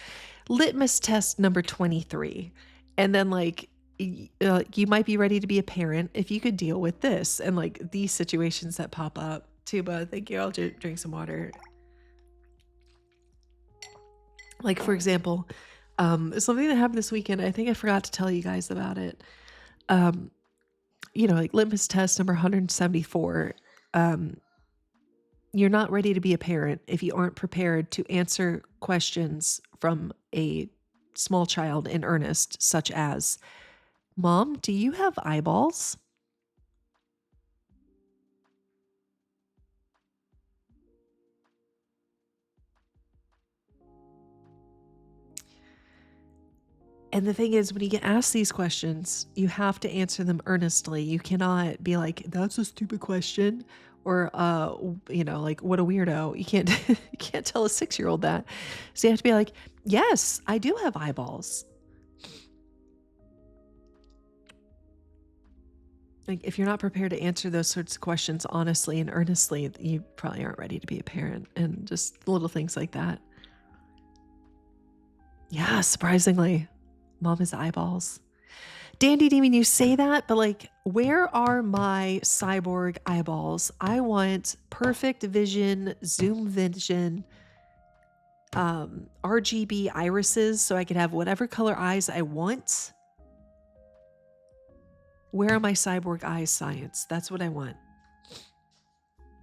litmus test number 23. And then like you might be ready to be a parent if you could deal with this and like these situations that pop up. Tuba, thank you. I'll drink some water. Like, for example, something that happened this weekend, I think I forgot to tell you guys about it. Like litmus test number 174. You're not ready to be a parent if you aren't prepared to answer questions from a small child in earnest, such as, "Mom, do you have eyeballs?" And the thing is, when you get asked these questions, you have to answer them earnestly. You cannot be like, "That's a stupid question," or like, "What a weirdo." You can't you can't tell a 6-year-old that. So you have to be like, "Yes, I do have eyeballs." Like, if you're not prepared to answer those sorts of questions honestly and earnestly, you probably aren't ready to be a parent, and just little things like that. Yeah, surprisingly, mom has eyeballs. Dandy Demon, you say that, but like, where are my cyborg eyeballs? I want perfect vision, zoom vision, RGB irises so I can have whatever color eyes I want. Where are my cyborg eyes, science? That's what I want.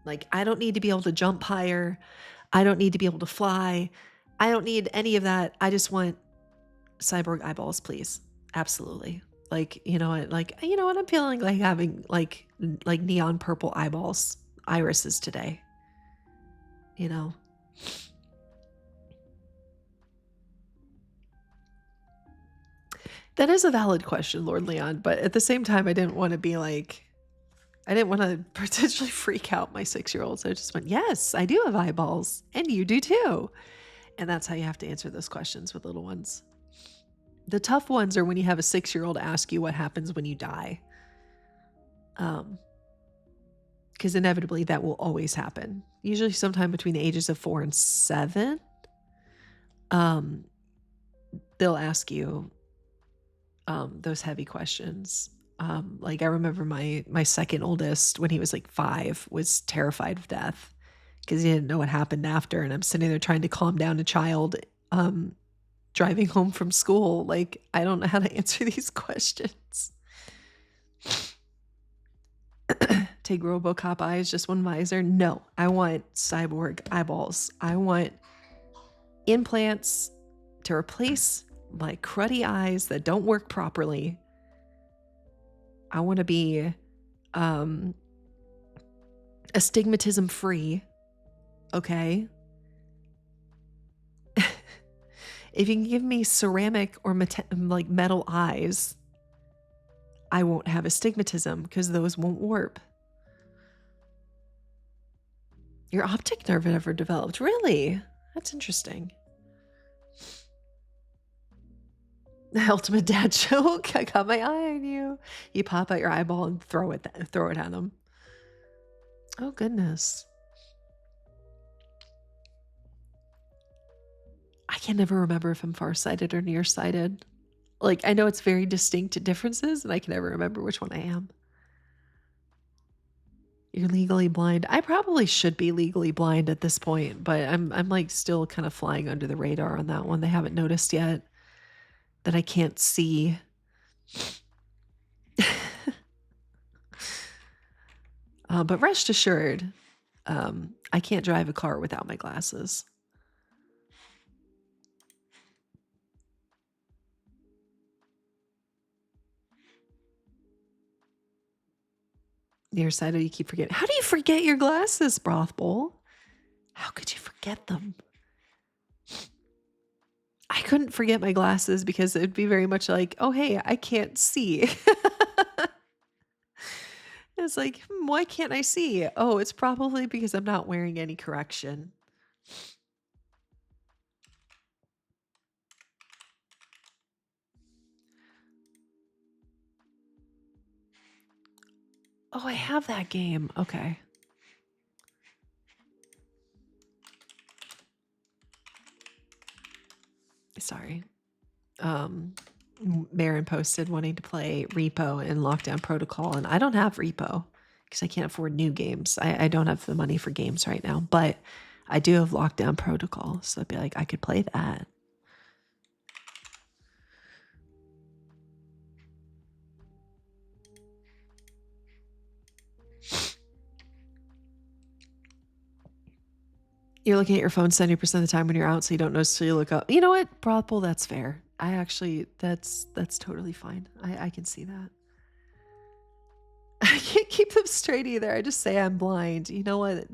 Like, I don't need to be able to jump higher. I don't need to be able to fly. I don't need any of that. I just want cyborg eyeballs, please. Absolutely. Like, what? I'm feeling like having like neon purple eyeballs, irises today. You know. That is a valid question, Lord Leon, but at the same time I didn't want to potentially freak out my 6-year-old. So I just went, "Yes, I do have eyeballs, and you do too." And that's how you have to answer those questions with little ones. The tough ones are when you have a 6-year-old ask you what happens when you die. Because inevitably that will always happen. Usually sometime between the ages of 4 and 7. They'll ask you those heavy questions. Like, I remember my second oldest, when he was like 5, was terrified of death because he didn't know what happened after. And I'm sitting there trying to calm down a child driving home from school. Like, I don't know how to answer these questions. Take RoboCop eyes, just one visor? No, I want cyborg eyeballs. I want implants to replace my cruddy eyes that don't work properly. I want to be astigmatism free. Okay. If you can give me ceramic or metal eyes, I won't have astigmatism because those won't warp. Your optic nerve never developed. Really? That's interesting. The ultimate dad joke. I got my eye on you. You pop out your eyeball and throw it at him. Oh goodness. I can never remember if I'm farsighted or nearsighted. Like, I know it's very distinct differences, and I can never remember which one I am. You're legally blind. I probably should be legally blind at this point, but I'm like still kind of flying under the radar on that one. They haven't noticed yet that I can't see. But rest assured, I can't drive a car without my glasses. Nearsighted, you keep forgetting. How do you forget your glasses, Broth Bowl? How could you forget them? I couldn't forget my glasses because it'd be very much like, oh, hey, I can't see. It's like, why can't I see? Oh, it's probably because I'm not wearing any correction. Oh, I have that game. Okay. Sorry. Marin posted wanting to play Repo and Lockdown Protocol, and I don't have Repo because I can't afford new games. I don't have the money for games right now, but I do have Lockdown Protocol, so I'd be like, I could play that. You're looking at your phone 70% of the time when you're out, so you don't notice till you look up. You know what, Brothel, that's fair. I actually, that's totally fine. I can see that. I can't keep them straight either. I just say I'm blind. You know what?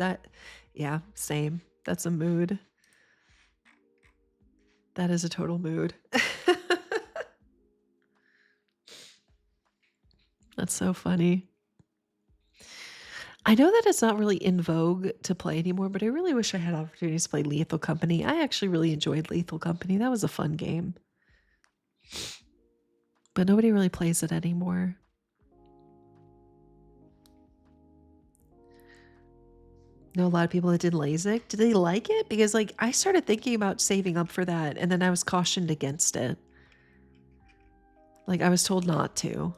Yeah, same. That's a mood. That is a total mood. That's so funny. I know that it's not really in vogue to play anymore, but I really wish I had opportunities to play Lethal Company. I actually really enjoyed Lethal Company. That was a fun game. But nobody really plays it anymore. Know a lot of people that did LASIK. Did they like it? Because like I started thinking about saving up for that, and then I was cautioned against it. Like I was told not to.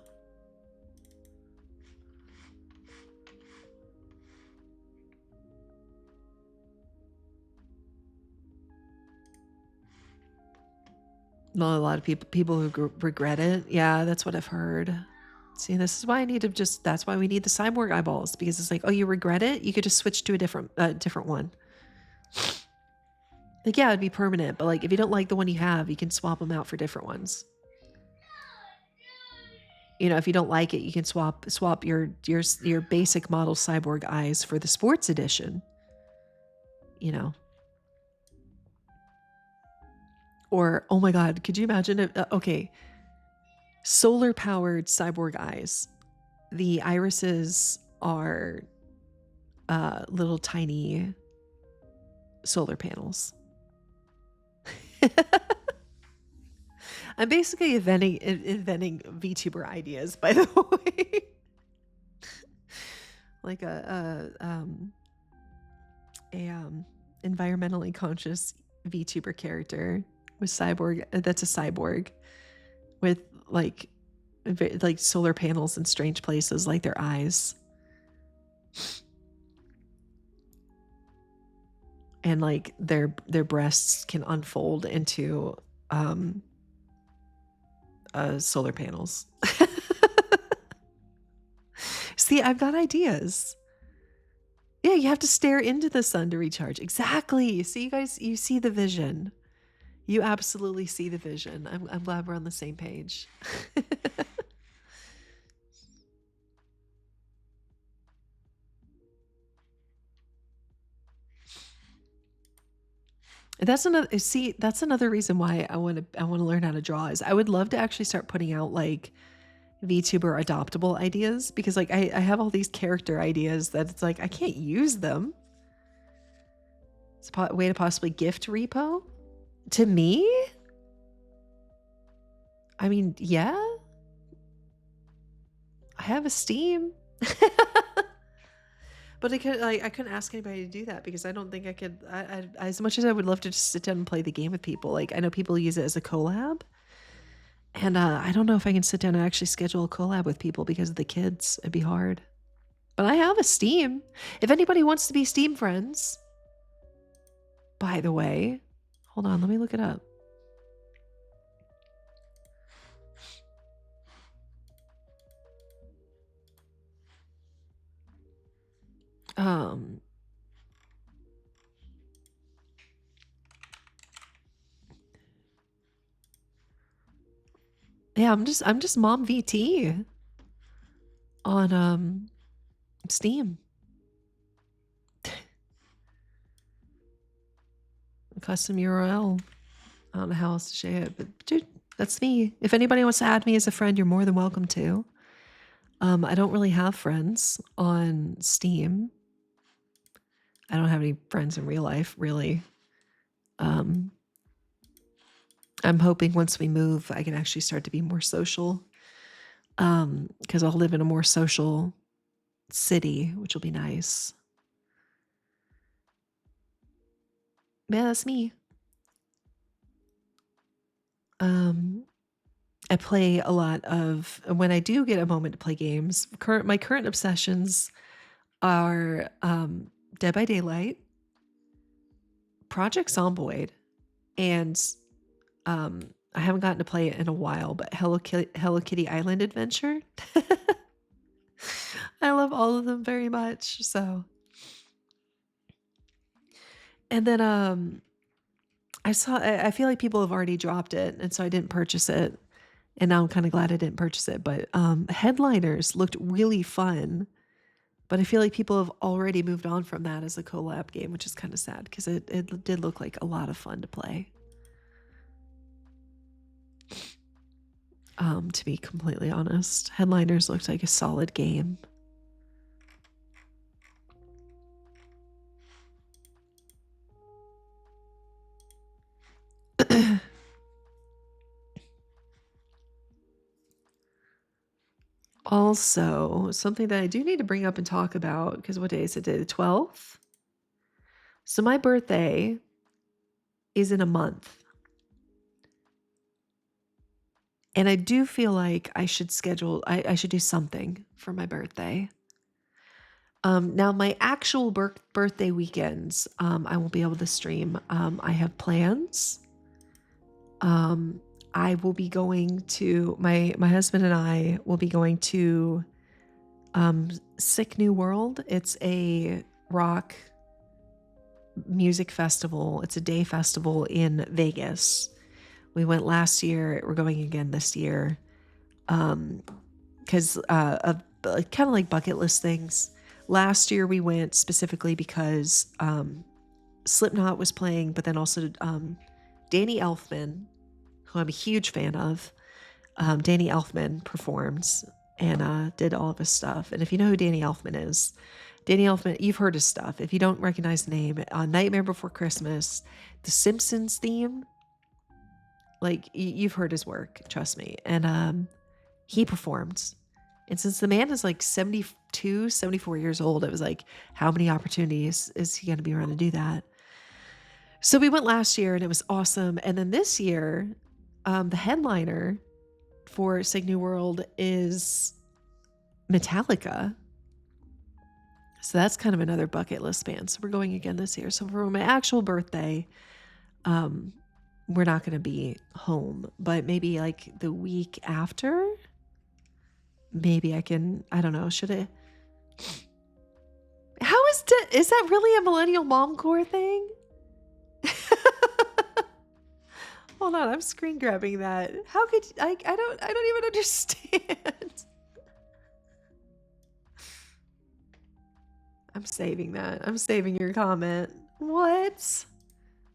Not a lot of people who regret it. Yeah, that's what I've heard. See, this is why I need to just. That's why we need the cyborg eyeballs, because it's like, oh, you regret it? You could just switch to a different one. Like, yeah, it'd be permanent, but like if you don't like the one you have, you can swap them out for different ones. You know, if you don't like it, you can swap your basic model cyborg eyes for the sports edition. You know. Or oh my god, could you imagine it? Okay. Solar powered cyborg eyes. The irises are little tiny solar panels. I'm basically inventing VTuber ideas, by the way. Like a environmentally conscious VTuber character with cyborg. That's a cyborg with like solar panels in strange places, like their eyes. And like their breasts can unfold into solar panels. See, I've got ideas. Yeah, you have to stare into the sun to recharge. Exactly. See, you guys, you see the vision. You absolutely see the vision. I'm glad we're on the same page. That's another reason why I want to learn how to draw. Is I would love to actually start putting out like VTuber adoptable ideas, because like I have all these character ideas that it's like I can't use them. It's a way to possibly gift Repo to me. I mean, yeah, I have a Steam. But I couldn't ask anybody to do that because I don't think I could. As much as I would love to just sit down and play the game with people, like I know people use it as a collab, and I don't know if I can sit down and actually schedule a collab with people because of the kids. It'd be hard. But I have a Steam. If anybody wants to be Steam friends, by the way, hold on, let me look it up. Um, yeah, I'm just Mom VT on Steam. Custom URL. I don't know how else to say it, but dude, that's me. If anybody wants to add me as a friend, you're more than welcome to. I don't really have friends on Steam. I don't have any friends in real life, really. I'm hoping once we move, I can actually start to be more social. Because I'll live in a more social city, which will be nice. Yeah, that's me. I play a lot of when I do get a moment to play games. My current obsessions are Dead by Daylight, Project Zomboid, and I haven't gotten to play it in a while, but Hello Kitty Island Adventure. I love all of them very much. So, and then I feel like people have already dropped it, and so I didn't purchase it. And now I'm kind of glad I didn't purchase it. But Headliners looked really fun. But I feel like people have already moved on from that as a collab game, which is kind of sad because it did look like a lot of fun to play. To be completely honest, Headliners looked like a solid game. Also, something that I do need to bring up and talk about, because what day is it today? The 12th? So my birthday is in a month. And I do feel like I should I should do something for my birthday. Now my actual birthday weekends, I won't be able to stream. I have plans. I will be going to my husband and I will be going to Sick New World. It's a rock music festival. It's a day festival in Vegas. We went last year. We're going again this year. Because of kind of like bucket list things. Last year we went specifically because Slipknot was playing, but then also Danny Elfman, who I'm a huge fan of. Danny Elfman performed and did all of his stuff. And if you know who Danny Elfman is, Danny Elfman, you've heard his stuff. If you don't recognize the name, Nightmare Before Christmas, The Simpsons theme, like you've heard his work, trust me. And he performed. And since the man is like 72, 74 years old, it was like, how many opportunities is he going to be around to do that? So we went last year and it was awesome. And then this year, the headliner for Sick New World is Metallica. So that's kind of another bucket list band. So we're going again this year. So for my actual birthday, we're not going to be home, but maybe like the week after, maybe I can, I don't know, should I? How is that really a millennial mom core thing? Hold on, I'm screen grabbing that. How could I don't even understand. I'm saving that. I'm saving your comment. What?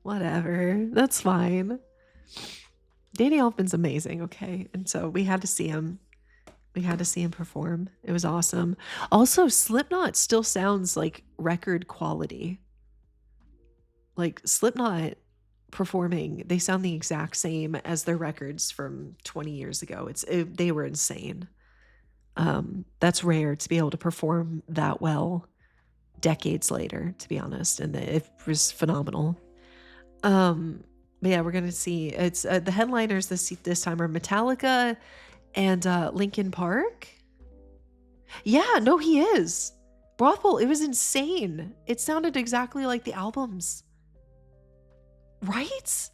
Whatever. That's fine. Danny Elfman's amazing, okay? And so we had to see him. We had to see him perform. It was awesome. Also, Slipknot still sounds like record quality. Like Slipknot performing, they sound the exact same as their records from 20 years ago. They were insane. That's rare to be able to perform that well decades later, to be honest, and it was phenomenal. But yeah, we're gonna see. It's the headliners this time are Metallica and Linkin Park. Yeah, no, he is. Brothel, it was insane. It sounded exactly like the albums, right?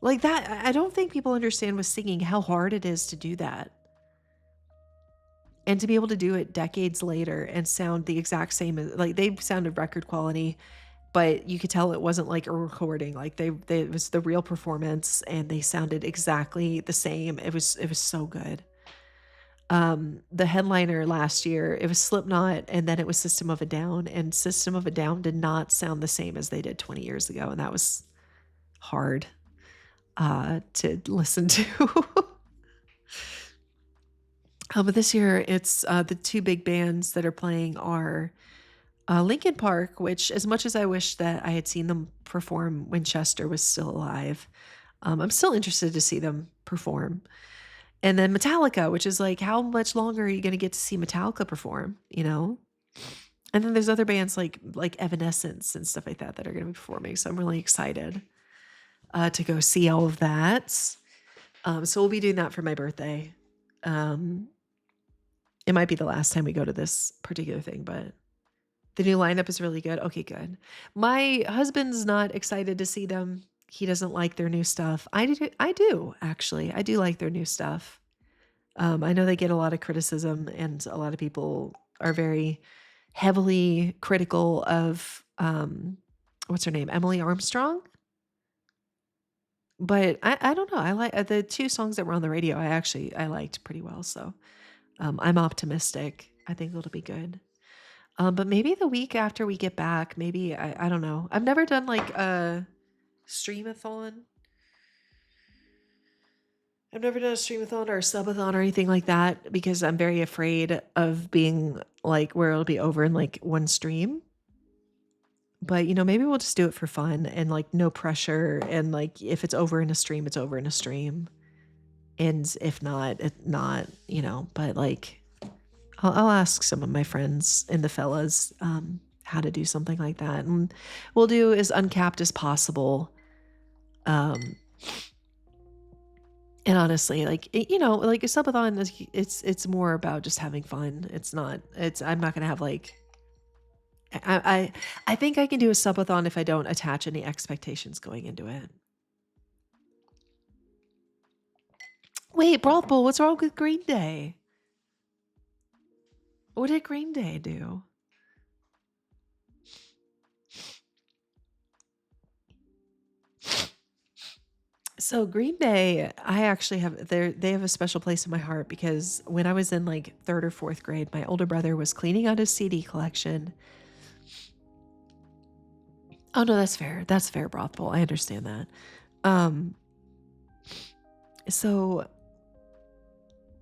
Like that. I don't think people understand with singing how hard it is to do that. And to be able to do it decades later and sound the exact same, like they sounded record quality, but you could tell it wasn't like a recording. Like it was the real performance, and they sounded exactly the same. It was so good. The headliner last year, it was Slipknot, and then it was System of a Down, and System of a Down did not sound the same as they did 20 years ago, and that was hard to listen to. But this year, it's the two big bands that are playing are Linkin Park, which, as much as I wish that I had seen them perform when Chester was still alive, I'm still interested to see them perform. And then Metallica, which is like, how much longer are you going to get to see Metallica perform? You know. And then there's other bands like Evanescence and stuff like that that are going to be performing. So I'm really excited to go see all of that. So we'll be doing that for my birthday. It might be the last time we go to this particular thing, but the new lineup is really good. Okay, good. My husband's not excited to see them. He doesn't like their new stuff. I do actually. I do like their new stuff. I know they get a lot of criticism, and a lot of people are very heavily critical of what's her name, Emily Armstrong. But I don't know. I like the two songs that were on the radio. I liked pretty well. So I'm optimistic. I think it'll be good. But maybe the week after we get back, maybe I don't know. I've never done like a streamathon. I've never done a streamathon or a subathon or anything like that because I'm very afraid of being like where it'll be over in like one stream. But maybe we'll just do it for fun and like no pressure. And like if it's over in a stream, it's over in a stream. And if not, not, but like I'll ask some of my friends and the fellas how to do something like that. And we'll do as uncapped as possible. And honestly, like, like a subathon, it's more about just having fun. I'm not going to have like, I think I can do a subathon if I don't attach any expectations going into it. Wait, Brothel, what's wrong with Green Day? What did Green Day do? So Green Day, I actually they have a special place in my heart because when I was in like 3rd or 4th grade, my older brother was cleaning out his CD collection. Oh no, that's fair. That's fair, Brothel. I understand that. So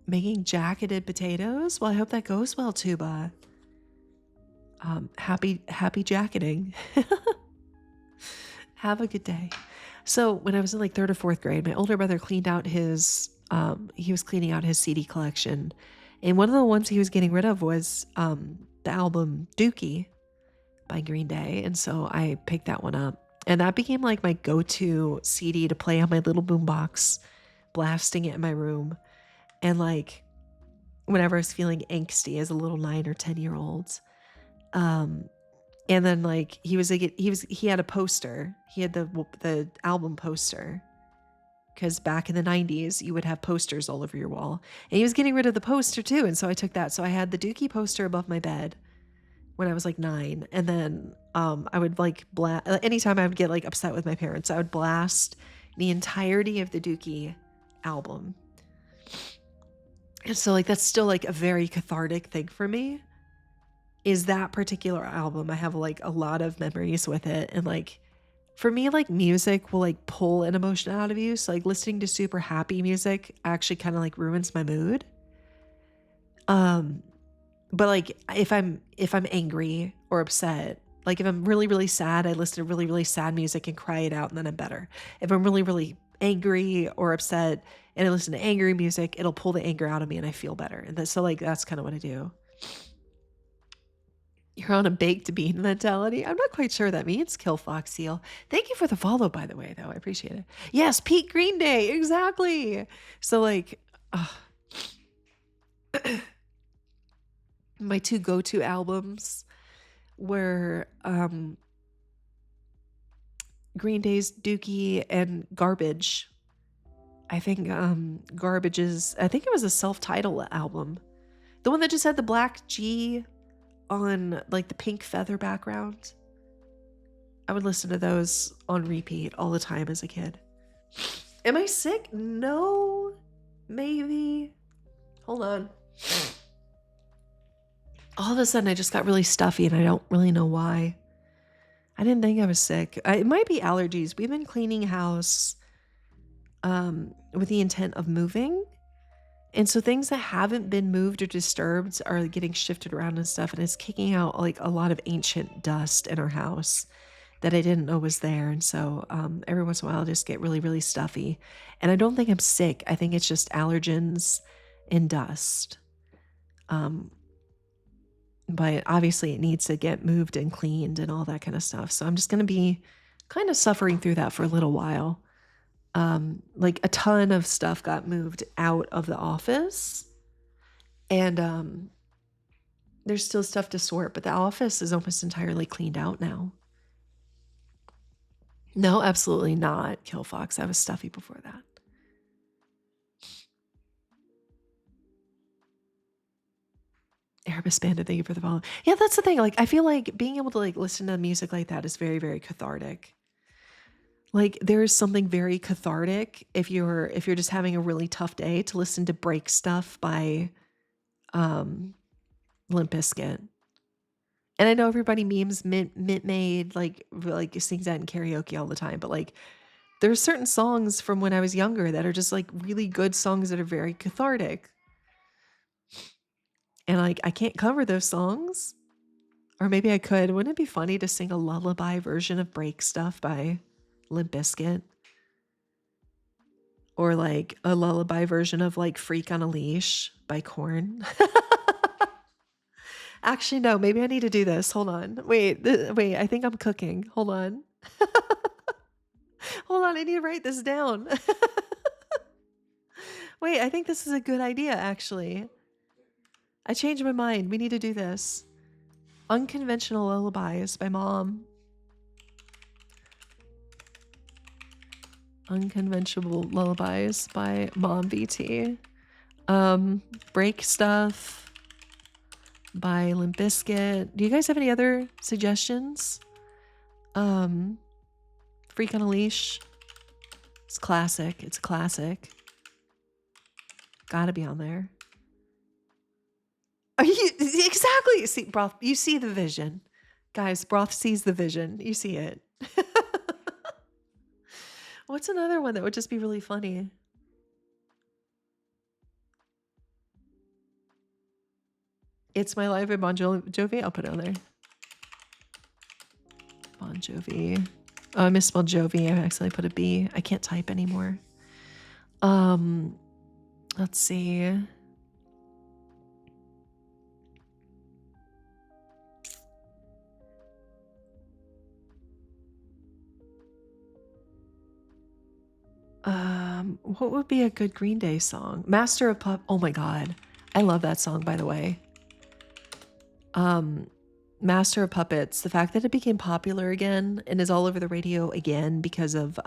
making jacketed potatoes. Well, I hope that goes well, Tuba. Happy jacketing. Have a good day. So when I was in like 3rd or 4th grade, my older brother cleaned out he was cleaning out his CD collection. And one of the ones he was getting rid of was the album Dookie by Green Day. And so I picked that one up. And that became like my go-to CD to play on my little boombox, blasting it in my room. And like whenever I was feeling angsty as a little 9 or 10-year-old. And then like he had a poster. He had the album poster. Because back in the 90s, you would have posters all over your wall. And he was getting rid of the poster too. And so I took that. So I had the Dookie poster above my bed when I was like 9. And then I would like anytime I would get like upset with my parents, I would blast the entirety of the Dookie album. And so like that's still like a very cathartic thing for me. Is that particular album. I have like a lot of memories with it. And like for me, like music will like pull an emotion out of you. So like listening to super happy music actually kind of like ruins my mood. But like if I'm angry or upset, Like if I'm really, really sad, I listen to really, really sad music and cry it out and then I'm better. If I'm really, really angry or upset and I listen to angry music, it'll pull the anger out of me and I feel better. And so like that's kind of what I do. You're on a baked bean mentality. I'm not quite sure what that means, Kill Fox Seal. Thank you for the follow, by the way, though. I appreciate it. Yes, Pete Green Day. Exactly. So like my two go-to albums were Green Day's Dookie and Garbage. I think Garbage is, I think it was a self-titled album. The one that just had the black G on like the pink feather background. I would listen to those on repeat all the time as a kid. Am I sick? No. Maybe. Hold on. All of a sudden I just got really stuffy and I don't really know why. I didn't think I was sick. It might be allergies. We've been cleaning house with the intent of moving. And so things that haven't been moved or disturbed are getting shifted around and stuff. And it's kicking out like a lot of ancient dust in our house that I didn't know was there. And so every once in a while I just get really, really stuffy. And I don't think I'm sick. I think it's just allergens and dust. But obviously it needs to get moved and cleaned and all that kind of stuff. So I'm just going to be kind of suffering through that for a little while. Like a ton of stuff got moved out of the office and there's still stuff to sort, but the office is almost entirely cleaned out now. No, absolutely not, Kill Fox. I was stuffy before that. Erebus Bandit, thank you for the follow. Yeah, that's the thing. Like, I feel like being able to like listen to music like that is very, very cathartic. Like there's something very cathartic if you're just having a really tough day to listen to Break Stuff by Limp Bizkit. And I know everybody memes Mint Maid like sings that in karaoke all the time, but like there's certain songs from when I was younger that are just like really good songs that are very cathartic. And like I can't cover those songs. Or maybe I could. Wouldn't it be funny to sing a lullaby version of Break Stuff by Limp Bizkit? Or like a lullaby version of like Freak on a Leash by Korn. Actually, no, maybe I need to do this. Hold on. Wait, I think I'm cooking. Hold on. Hold on, I need to write this down. Wait, I think this is a good idea, actually. I changed my mind. We need to do this. Unconventional Lullabies by Mom. Unconventional Lullabies by Mom VT. Break Stuff by Limp Bizkit. Do you guys have any other suggestions? Freak on a Leash. It's classic. It's a classic. Gotta be on there. Are you exactly? See, Broth, you see the vision. Guys, Broth sees the vision. You see it. What's another one that would just be really funny? It's My Life by Bon Jovi. I'll put it on there. Bon Jovi. Oh, I misspelled Jovi. I accidentally put a B. I can't type anymore. Let's see. What would be a good Green Day song? Master of Pup. Oh my God. I love that song, by the way. Master of Puppets, the fact that it became popular again and is all over the radio again because of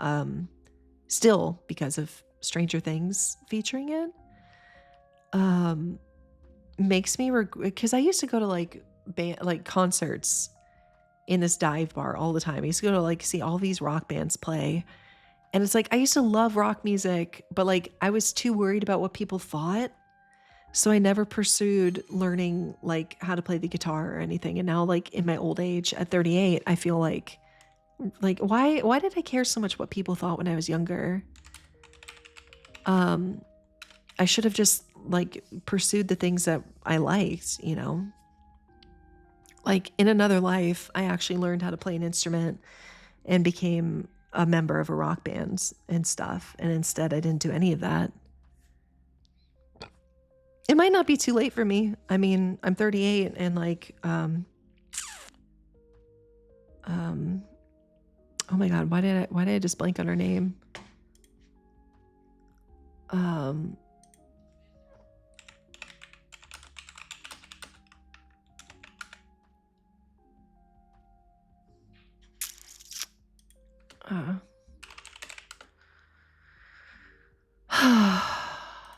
still because of Stranger Things featuring it, makes me because I used to go to like concerts in this dive bar all the time. I used to go to like see all these rock bands play. And it's like I used to love rock music, but like I was too worried about what people thought. So I never pursued learning like how to play the guitar or anything. And now like in my old age at 38, I feel like why did I care so much what people thought when I was younger? I should have just like pursued the things that I liked, you know? Like in another life, I actually learned how to play an instrument and became a member of a rock band and stuff. And instead, I didn't do any of that. It might not be too late for me. I mean, I'm 38 and like, oh my God, why did I just blank on her name?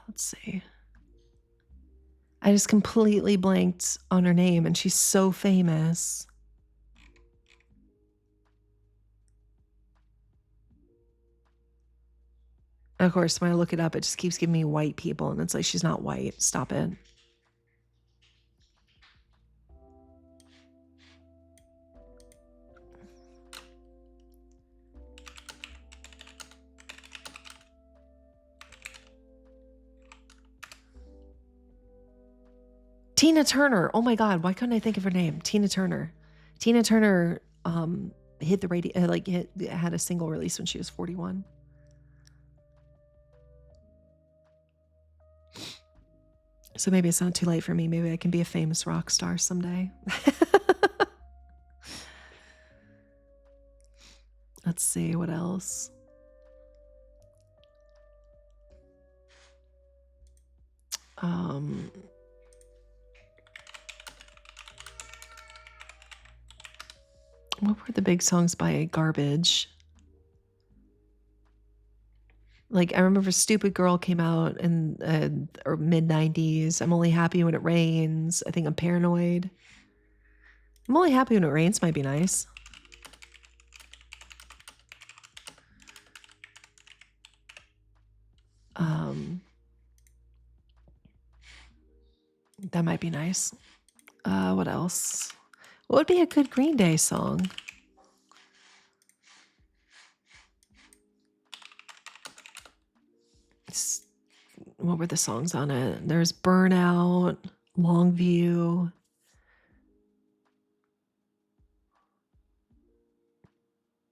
Let's see. I just completely blanked on her name and she's so famous. Of course, when I look it up, it just keeps giving me white people and it's like, she's not white. Stop it. Tina Turner. Oh my God, why couldn't I think of her name? Tina Turner. Tina Turner hit the radio, had a single release when she was 41. So maybe it's not too late for me. Maybe I can be a famous rock star someday. Let's see what else. What were the big songs by Garbage? Like, I remember Stupid Girl came out in or mid-90s. I'm Only Happy When It Rains. I think I'm Paranoid. I'm Only Happy When It Rains might be nice. That might be nice. What else? What would be a good Green Day song? What were the songs on it? There's Burnout, Longview.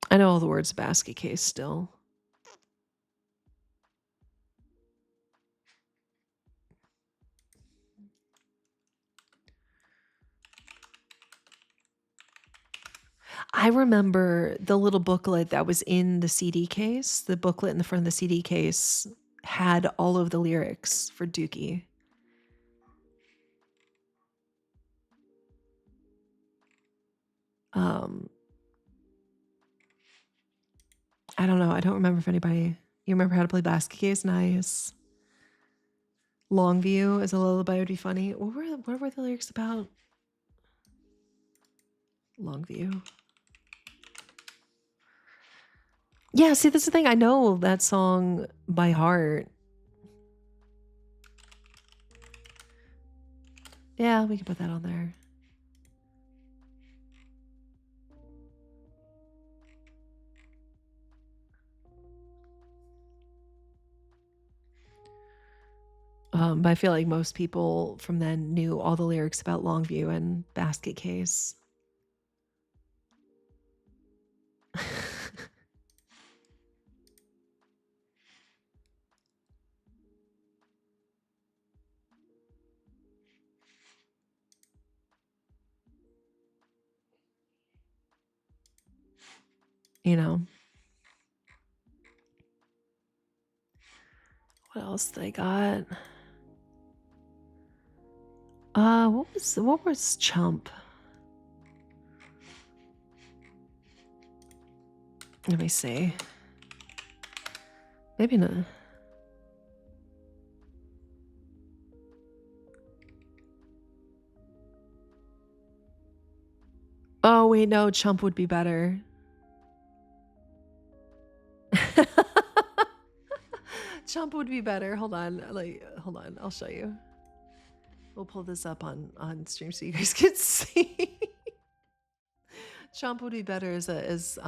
I know all the words of Basket Case still. I remember the little booklet that was in the CD case. The booklet in the front of the CD case had all of the lyrics for Dookie. I don't know. I don't remember if anybody... You remember how to play Basket Case? Nice. Longview as a lullaby would be funny. What were the lyrics about? Longview. Yeah, see, that's the thing. I know that song by heart. Yeah, we can put that on there. But I feel like most people from then knew all the lyrics about Longview and Basket Case. You know. What else did I got? What was Chump? Let me see. Maybe not. Oh wait, no, Chump would be better. Chump would be better. Hold on, hold on. I'll show you. We'll pull this up on stream so you guys can see. Chump would be better as let's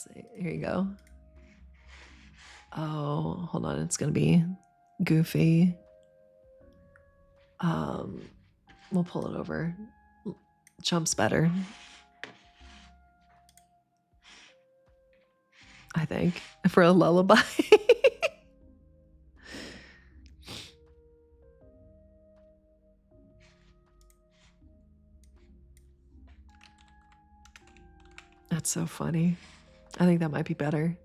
see. Here you go. Oh, hold on. It's gonna be goofy. Um, we'll pull it over. Chump's better, I think, for a lullaby. That's so funny. I think that might be better.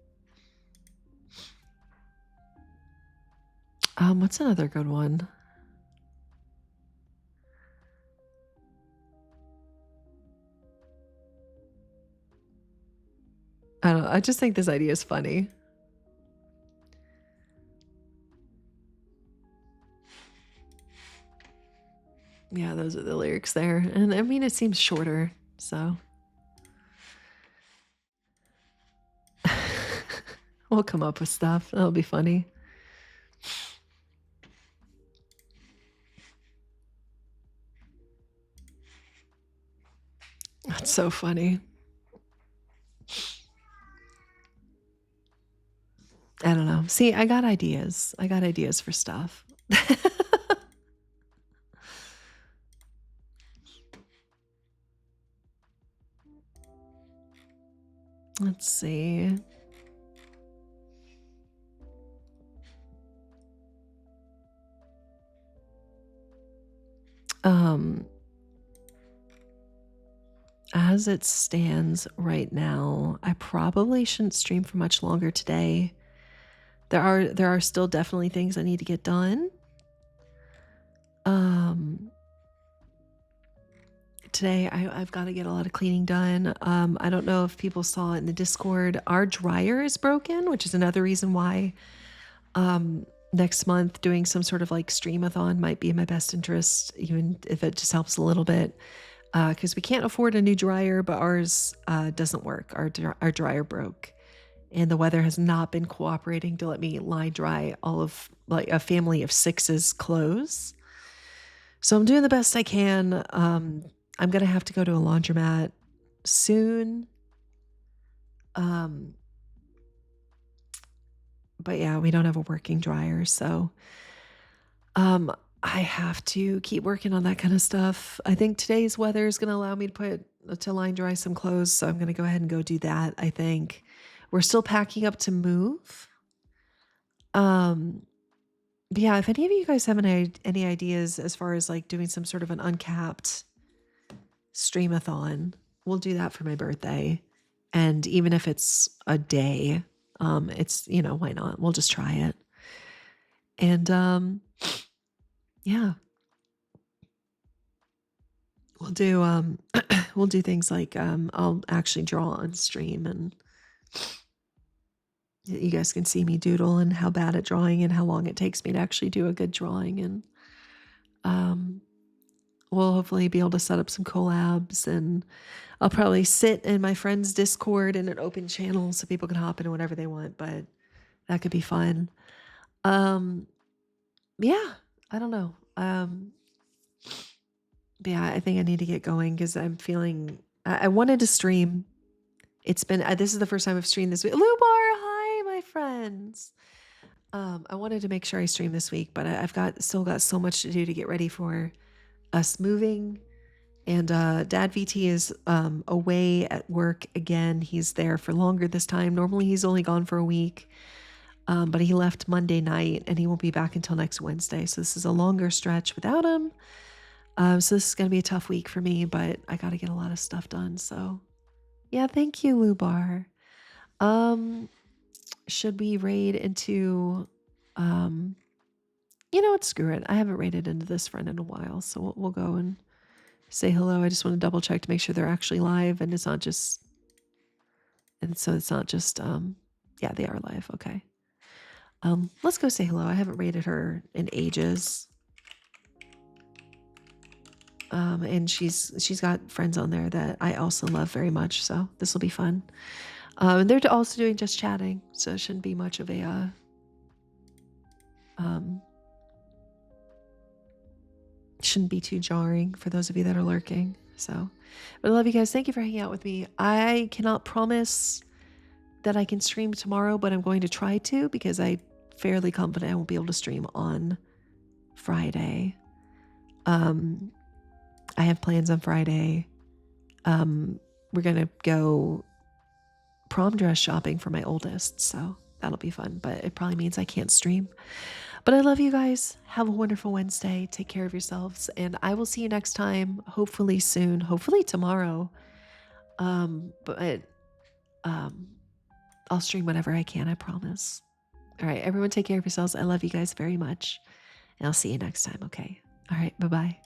What's another good one? I don't know. I just think this idea is funny. Yeah, those are the lyrics there. And I mean, it seems shorter, so. We'll come up with stuff. That'll be funny. That's so funny. I don't know. See, I got ideas. I got ideas for stuff. Let's see. As it stands right now, I probably shouldn't stream for much longer today. There are still definitely things I need to get done. Today I've got to get a lot of cleaning done. I don't know if people saw it in the Discord. Our dryer is broken, which is another reason why next month doing some sort of like streamathon might be in my best interest, even if it just helps a little bit. Because we can't afford a new dryer, but ours doesn't work. Our dryer broke, and the weather has not been cooperating to let me line dry all of like a family of 6's clothes. So I'm doing the best I can. I'm gonna have to go to a laundromat soon. But yeah, we don't have a working dryer, so I have to keep working on that kind of stuff. I think today's weather is going to allow me to line dry some clothes, so I'm going to go ahead and go do that. I think we're still packing up to move. But yeah, if any of you guys have any ideas as far as like doing some sort of an uncapped streamathon, we'll do that for my birthday. And even if it's a day, it's, why not? We'll just try it. And yeah. We'll do we'll do things like I'll actually draw on stream, and you guys can see me doodle and how bad at drawing and how long it takes me to actually do a good drawing. And we'll hopefully be able to set up some collabs, and I'll probably sit in my friend's Discord in an open channel so people can hop in whenever they want, but that could be fun. Yeah, I don't know. But yeah, I think I need to get going because I'm feeling I wanted to stream. It's been this is the first time I've streamed this week. Lubar, hi, my friends. I wanted to make sure I stream this week, but I've still got so much to do to get ready for us moving. And Dad VT is away at work again. He's there for longer this time. Normally he's only gone for a week, but he left Monday night and he won't be back until next Wednesday. So this is a longer stretch without him. So this is going to be a tough week for me, but I got to get a lot of stuff done. So yeah, thank you, Lubar. Should we raid into, you know what, screw it. I haven't raided into this friend in a while, so we'll go and say hello. I just want to double check to make sure they're actually live and it's not just, yeah, they are live. Okay. Let's go say hello. I haven't raided her in ages. And she's got friends on there that I also love very much, so this will be fun. And they're also doing just chatting, so it shouldn't be much of a shouldn't be too jarring for those of you that are lurking. So, but I love you guys. Thank you for hanging out with me. I cannot promise that I can stream tomorrow, but I'm going to try to because I'm fairly confident I won't be able to stream on Friday. Um, I have plans on Friday. We're gonna go prom dress shopping for my oldest, so that'll be fun, but it probably means I can't stream. But I love you guys. Have a wonderful Wednesday. Take care of yourselves, and I will see you next time, hopefully soon, hopefully tomorrow. But um I'll stream whenever I can, I promise. All right, everyone take care of yourselves. I love you guys very much. And I'll see you next time, okay? All right, bye-bye.